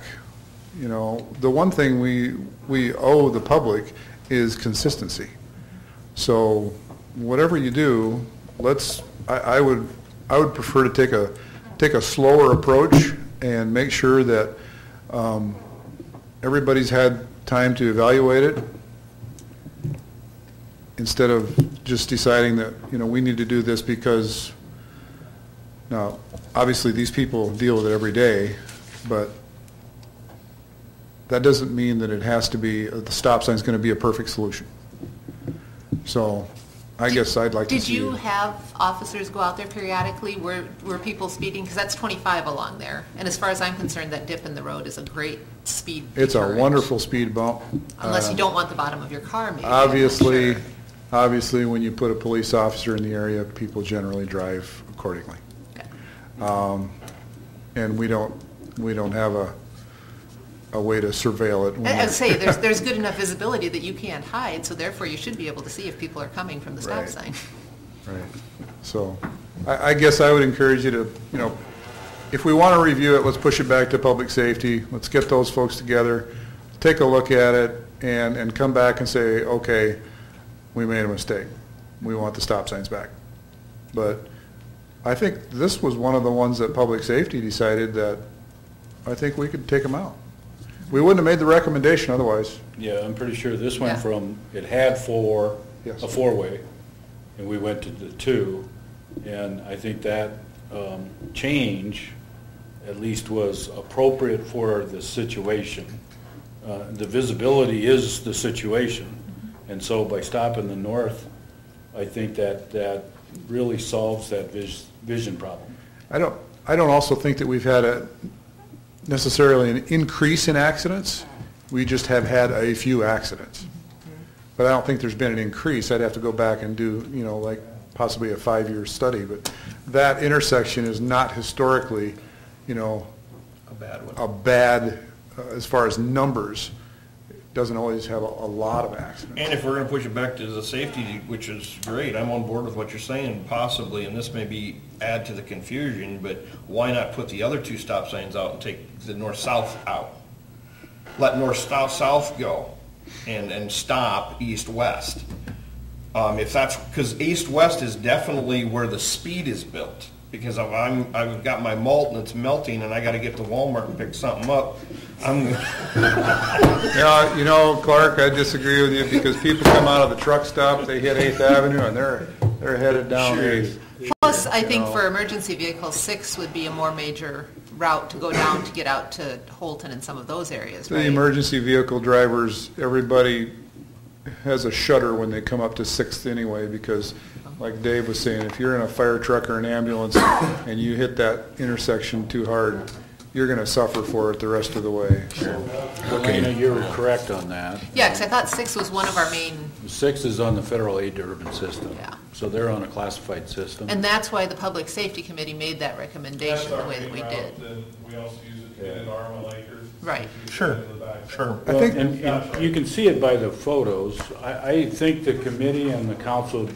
You know, the one thing we owe the public is consistency. So whatever you do, I would prefer to take a slower approach and make sure that everybody's had time to evaluate it, instead of just deciding that, you know, we need to do this because, now, obviously these people deal with it every day, but that doesn't mean that it has to be, the stop sign's going to be a perfect solution. So I guess I'd like to see. Did you have officers go out there periodically? Were people speeding? Because that's 25 along there. And as far as I'm concerned, that dip in the road is a great speed It's deterrent. a wonderful speed bump. Unless you don't want the bottom of your car, maybe. Obviously, I'm not sure. when you put a police officer in the area, people generally drive accordingly. Okay. And we don't have a way to surveil it. I would say there's good enough visibility that you can't hide, so therefore you should be able to see if people are coming from the stop Right. sign. Right. So I guess I would encourage you to, you know, if we want to review it, let's push it back to public safety. Let's get those folks together, take a look at it, and come back and say, okay, we made a mistake. We want the stop signs back. But I think this was one of the ones that public safety decided that I think we could take them out. We wouldn't have made the recommendation otherwise. Yeah, I'm pretty sure this went Yeah. from, it had 4, Yes. a 4-way, and we went to the 2. And I think that change at least was appropriate for the situation. The visibility is the situation. And so by stopping the north, I think that really solves that vision problem. I don't also think that we've had necessarily an increase in accidents. We just have had a few accidents. But I don't think there's been an increase. I'd have to go back and do, like possibly a 5-year study. But that intersection is not historically, A bad one. a bad, as far as numbers, doesn't always have a lot of accidents. And if we're gonna push it back to the safety, which is great, I'm on board with what you're saying, possibly, and this may be add to the confusion, but why not put the other 2 stop signs out and take the north-south out? Let north-south go and stop east-west. If that's, because east-west is definitely where the speed is built. Because if I've got my malt and it's melting and I gotta get to Walmart and pick something up, Yeah, Clark, I disagree with you because people come out of the truck stop, they hit 8th Avenue and they're headed down 8th. Plus, I think for emergency vehicles, 6 would be a more major route to go down to get out to Holton and some of those areas, The right? emergency vehicle drivers, everybody has a shudder when they come up to 6th anyway, because like Dave was saying, if you're in a fire truck or an ambulance and you hit that intersection too hard, you're going to suffer for it the rest of the way. Elena, you're correct on that. Yeah, because I thought 6 was one of our main, 6 is on the federal aid to urban system. Yeah. So they're on a classified system. and that's why the Public Safety Committee made that recommendation the way that we did. And we also use it to get into Arma Lakers. Right. Sure, sure. I think, And you can see it by the photos. I think the committee and the council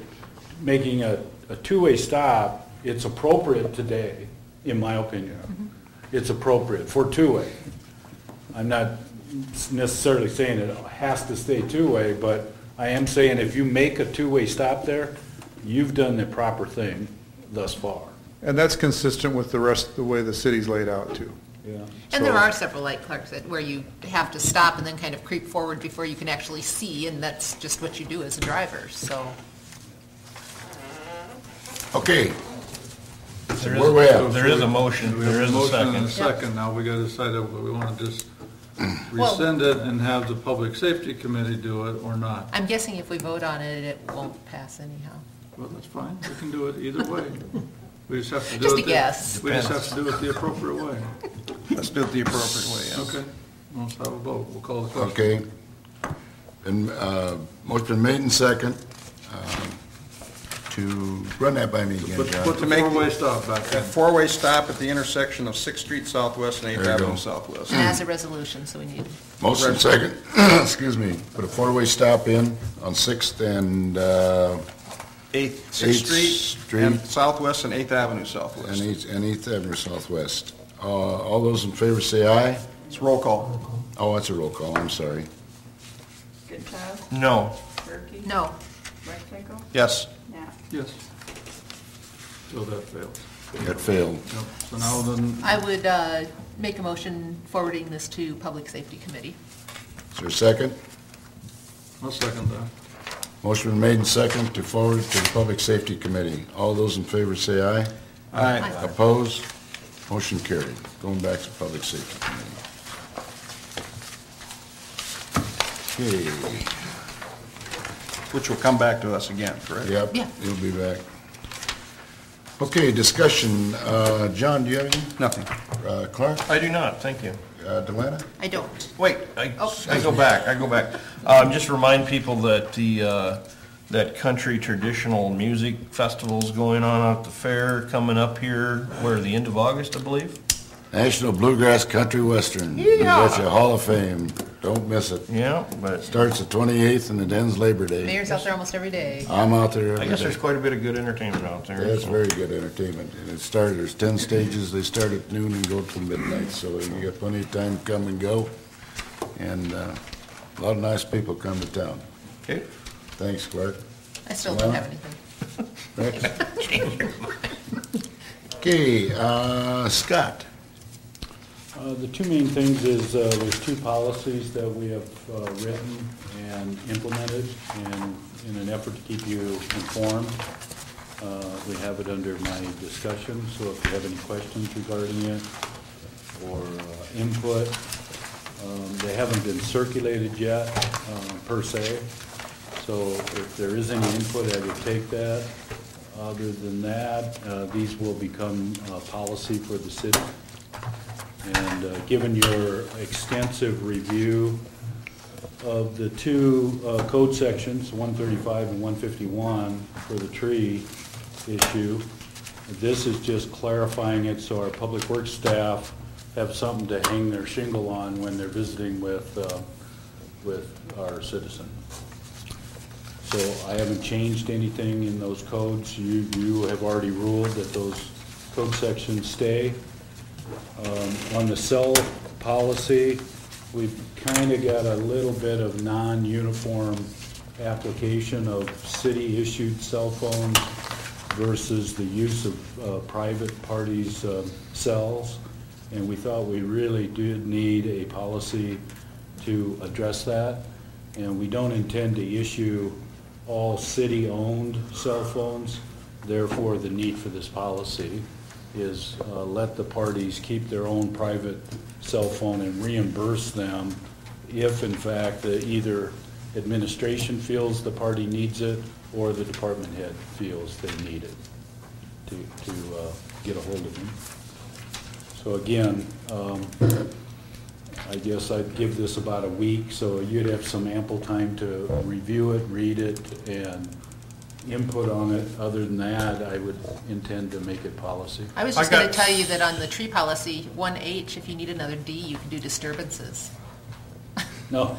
making a 2-way stop, it's appropriate today, in my opinion. It's appropriate for 2-way. I'm not necessarily saying it has to stay 2-way, but I am saying if you make a 2-way stop there, you've done the proper thing thus far. and that's consistent with the rest of the way the city's laid out too. Yeah. And there are several, like Clark said, where you have to stop and then kind of creep forward before you can actually see, and that's just what you do as a driver, so. Okay. There Where we at? There is a motion, We have there is a motion and a second. second. Now we gotta decide if we wanna just rescind it and have the Public Safety Committee do it or not. I'm guessing if we vote on it, it won't pass anyhow. Well, that's fine. We can do it either way. We just have to do it. Just a guess. We just have to do it the appropriate way. Let's do it the appropriate way, yes. Okay. Let's have a vote. We'll call the question. Okay. And, motion been made and second, to run that by me again, Put John. the four-way stop back A in. 4-way stop at the intersection of 6th Street Southwest and 8th There you Avenue go. Southwest. And as a resolution, so we need, Motion second, excuse me, put a 4-way stop in on 6th and, 6th 8th Street and Street. Southwest and 8th Avenue Southwest. and 8th Avenue Southwest. All those in favor say aye. It's roll call. Oh, that's a roll call, I'm sorry. Goodchild, No. Gerke, no, Rechteckle, Yes. Knapp. Yes. So that fails. That failed. Yep. So now then, I would make a motion forwarding this to Public Safety Committee. Is there a second? I'll second that. Motion been made and second to forward to the Public Safety Committee. All those in favor say aye. Aye. Opposed? Motion carried. Going back to Public Safety Committee. Okay, Which will come back to us again, correct? yep, Yeah. you'll be back. Okay, discussion. John, do you have anything? Nothing. Clark? I do not, thank you. Delana? I don't. Wait, I go back. Just remind people that that country traditional music festival's going on out at the fair, coming up here, where, the end of August, I believe? National Bluegrass Country Western. Yeah. That's a Hall of Fame. Don't miss it. Yeah, but Starts the 28th and it ends Labor Day. Mayor's out there almost every day. I'm out there every I guess day. there's quite a bit of good entertainment out there. That's so. very good entertainment. And it started, there's 10 stages. They start at noon and go till midnight. So you got plenty of time to come and go. And a lot of nice people come to town. Okay. Thanks, Clark. I still don't have anything. Okay, Scott. The two main things is there's two policies that we have written and implemented, and in an effort to keep you informed, we have it under my discussion, so if you have any questions regarding it or input, they haven't been circulated yet per se, so if there is any input, I would take that. Other than that, these will become policy for the city. And given your extensive review of the two code sections, 135 and 151, for the tree issue. This is just clarifying it so our public works staff have something to hang their shingle on when they're visiting with our citizen. So I haven't changed anything in those codes. You have already ruled that those code sections stay. On the cell policy, we've kind of got a little bit of non-uniform application of city-issued cell phones versus the use of private parties' cells. And we thought we really did need a policy to address that. And we don't intend to issue all city-owned cell phones. Therefore, the need for this policy is let the parties keep their own private cell phone and reimburse them if, in fact, either administration feels the party needs it or the department head feels they need it to get a hold of them. So again, I guess I'd give this about a week, so you'd have some ample time to review it, read it, and input on it. Other than that, I would intend to make it policy. I was just going to tell you that on the tree policy, 1H, if you need another D, you can do disturbances. No.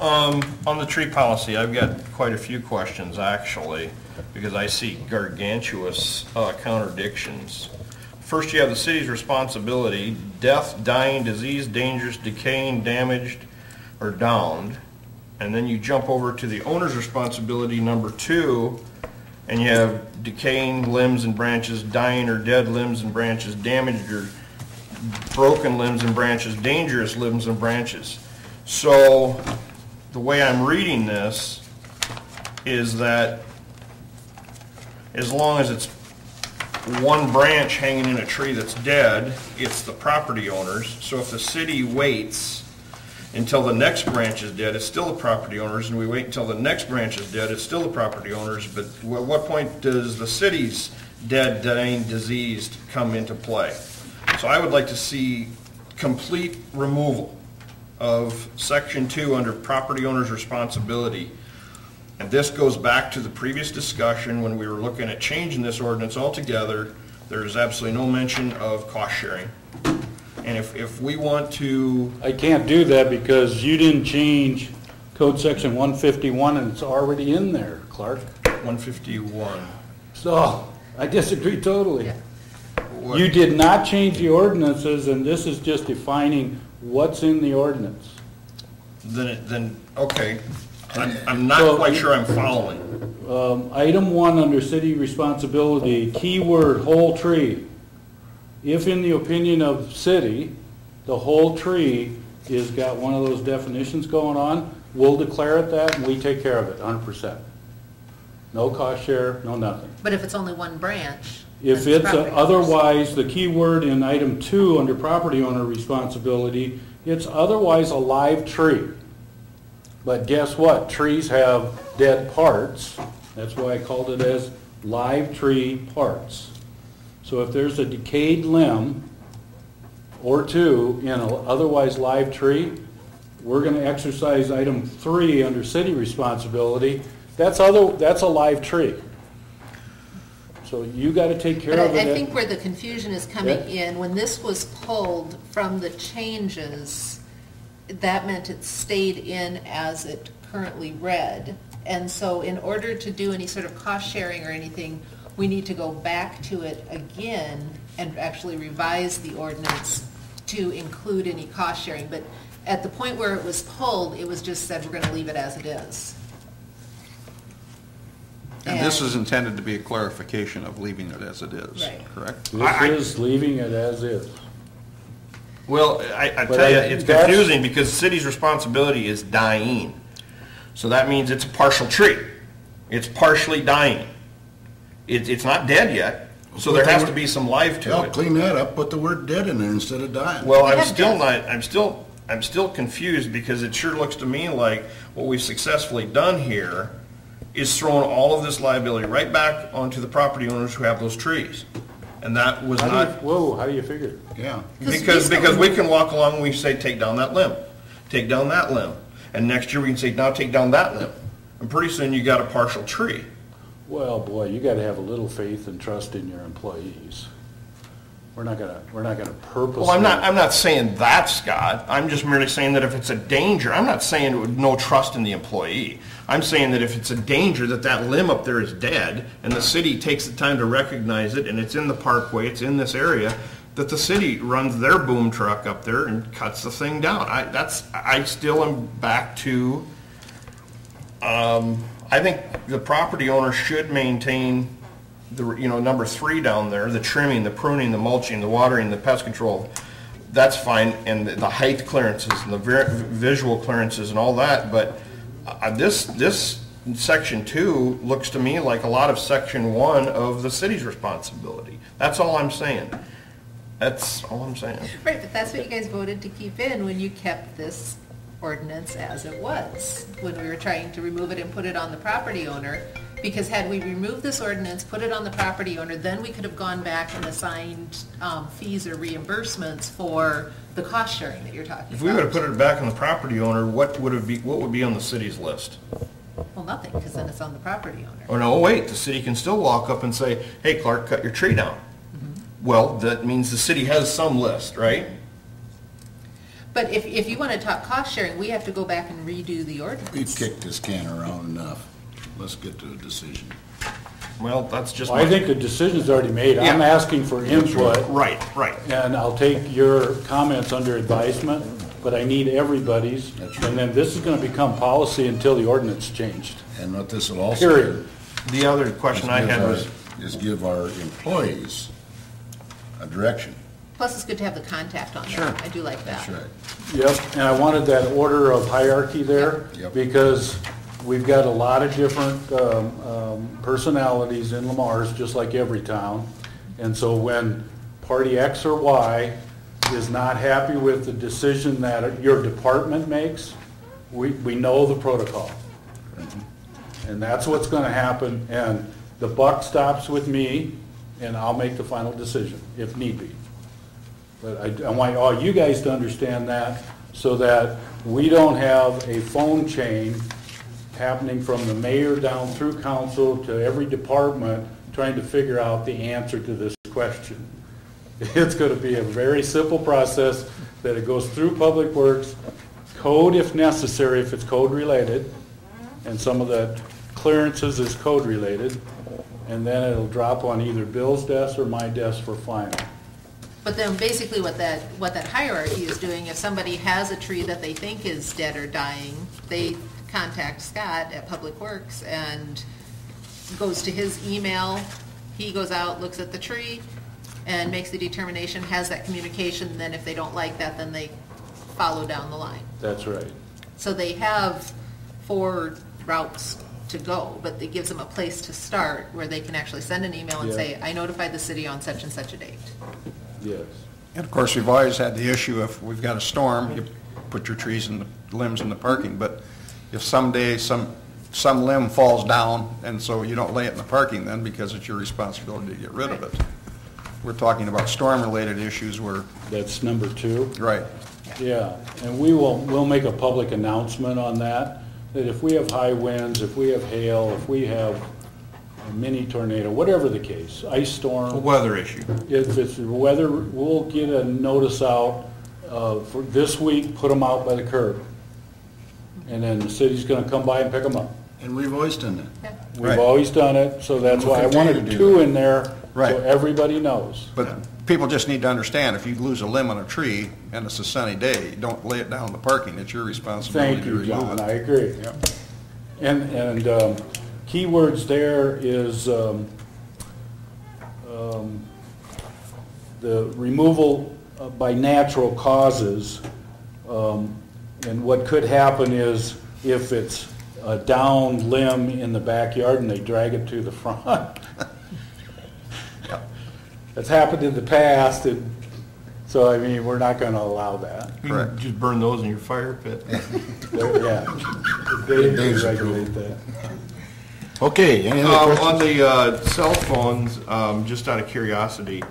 On the tree policy, I've got quite a few questions, actually, because I see gargantuous contradictions. First, you have the city's responsibility: death, dying, disease, dangerous, decaying, damaged, or downed. And then you jump over to the owner's responsibility, number 2, and you have decaying limbs and branches, dying or dead limbs and branches, damaged or broken limbs and branches, dangerous limbs and branches. So the way I'm reading this is that as long as it's one branch hanging in a tree that's dead, it's the property owner's. So if the city waits until the next branch is dead, it's still the property owner's, and we wait until the next branch is dead, it's still the property owner's. But at what point does the city's dead, dying, diseased come into play? So I would like to see complete removal of Section 2 under property owner's responsibility. And this goes back to the previous discussion when we were looking at changing this ordinance altogether. There is absolutely no mention of cost sharing. And if we want to... I can't do that because you didn't change Code Section 151 and it's already in there, Clark. 151. So, I disagree totally. Yeah. You did not change the ordinances, and this is just defining what's in the ordinance. Then okay. I'm not quite sure I'm following. Item 1 under city responsibility, keyword whole tree. If in the opinion of city, the whole tree is got one of those definitions going on, we'll declare it that and we take care of it 100%. No cost share, no nothing. But if it's only one branch? If it's otherwise, the key word in item 2 under property owner responsibility, it's otherwise a live tree. But guess what? Trees have dead parts. That's why I called it as live tree parts. So if there's a decayed limb or two in an otherwise live tree, we're going to exercise item 3 under city responsibility. That's a live tree. So you got to take care of it. I think where the confusion is coming in, when this was pulled from the changes, that meant it stayed in as it currently read. And so in order to do any sort of cost sharing or anything, we need to go back to it again and actually revise the ordinance to include any cost sharing. But at the point where it was pulled, it was just said we're going to leave it as it is. And this is intended to be a clarification of leaving it as it is, right. Correct? This is leaving it as is. Well, I tell you, it's confusing because the city's responsibility is dying. So that means it's a partial tree. It's partially dying. It's not dead yet, so there has to be some life to it. Clean that up, put the word dead in there instead of dying. Well, I'm still confused because it sure looks to me like what we've successfully done here is thrown all of this liability right back onto the property owners who have those trees. And that was not... Whoa, how do you figure? Yeah. Because we can walk along and we say, take down that limb. Take down that limb. and next year we can say, now take down that limb. And pretty soon you got a partial tree. Well, boy, you gotta have a little faith and trust in your employees. We're not gonna purposely. Well, I'm not saying that, Scott. I'm just merely saying that if it's a danger, I'm not saying with no trust in the employee. I'm saying that if it's a danger that that limb up there is dead, and the city takes the time to recognize it, and it's in the parkway, it's in this area, that the city runs their boom truck up there and cuts the thing down. I still am back to, I think the property owner should maintain number 3 down there, the trimming, the pruning, the mulching, the watering, the pest control. That's fine, and the height clearances and the visual clearances and all that, but this section 2 looks to me like a lot of section 1 of the city's responsibility. That's all I'm saying. That's all I'm saying. Right, but that's what you guys voted to keep in when you kept this ordinance as it was, when we were trying to remove it and put it on the property owner. Because had we removed this ordinance, put it on the property owner, then we could have gone back and assigned fees or reimbursements for the cost sharing that you're talking about. If we would have put it back on the property owner, what would be on the city's list? Well, nothing, because then it's on the property owner. Oh, no, wait, the city can still walk up and say, hey, Clark, cut your tree down. Well, that means the city has some list, right? But if you want to talk cost sharing, we have to go back and redo the ordinance. We've kicked this can around enough. Let's get to a decision. Well, that's just. I think the decision's already made. Yeah. I'm asking for input. Right. And I'll take your comments under advisement, but I need everybody's. That's right. And then this is gonna become policy until the ordinance changed. And what this will also Period. The other question I had was, is give our employees a direction. Plus, it's good to have the contact on there. Sure. I do like that. That's right. Yep, and I wanted that order of hierarchy there, Yep. because we've got a lot of different personalities in Lamar's, just like every town. And so when party X or Y is not happy with the decision that your department makes, we know the protocol. And that's what's gonna happen, and the buck stops with me, and I'll make the final decision, if need be. But I want all you guys to understand that, so that we don't have a phone chain happening from the mayor down through council to every department trying to figure out the answer to this question. It's going to be a very simple process that it goes through Public Works, code if necessary, if it's code related, and some of the clearances is code related, and then it'll drop on either Bill's desk or my desk for final. But then basically what that hierarchy is doing, if somebody has a tree that they think is dead or dying, they contact Scott at Public Works and goes to his email. He goes out, looks at the tree, and makes the determination, has that communication, and then if they don't like that, then they follow down the line. That's right. So they have 4 routes to go, but it gives them a place to start where they can actually send an email and Yeah. say, I notified the city on such and such a date. Yes. And of course, we've always had the issue, if we've got a storm, you put your trees and the limbs in the parking, but if someday some limb falls down, and so you don't lay it in the parking then, because it's your responsibility to get rid of it. We're talking about storm-related issues where, That's number 2. right, Yeah, and we'll make a public announcement on that if we have high winds, if we have hail, if we have a mini tornado, whatever the case, ice a storm, weather issue. if it's weather, we'll get a notice out for this week, put them out by the curb. And then the city's gonna come by and pick them up. And we've always done that. Yeah. We've Right. always done it, so that's We'll why I continue wanted to do 2 that. in there, Right. so everybody knows. but people just need to understand, if you lose a limb on a tree and it's a sunny day, don't lay it down in the parking, it's your responsibility Thank to you, remove John, it. I agree. Yep. And keywords there is the removal by natural causes. And what could happen is if it's a down limb in the backyard and they drag it to the front. That's happened in the past, and so, I mean, we're not going to allow that. You can just burn those in your fire pit. Yeah. They regulate that. Okay, any other questions? On the cell phones, just out of curiosity,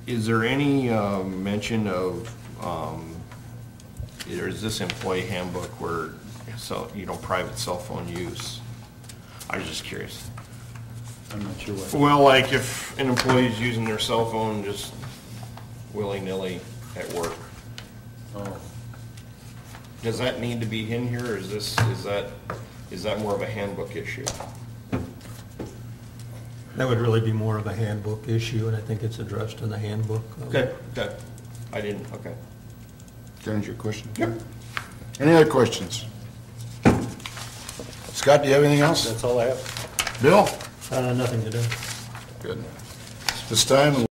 is there any mention of or is this employee handbook where, so, private cell phone use? I was just curious. I'm not sure what. Well, like if an employee's using their cell phone just willy-nilly at work, Oh. does that need to be in here, or is that more of a handbook issue? That would really be more of a handbook issue, and I think it's addressed in the handbook. Okay, I didn't, okay. That answer your question? Yep. Any other questions? Scott, do you have anything else? That's all I have. Bill? Nothing to do. Good. This time,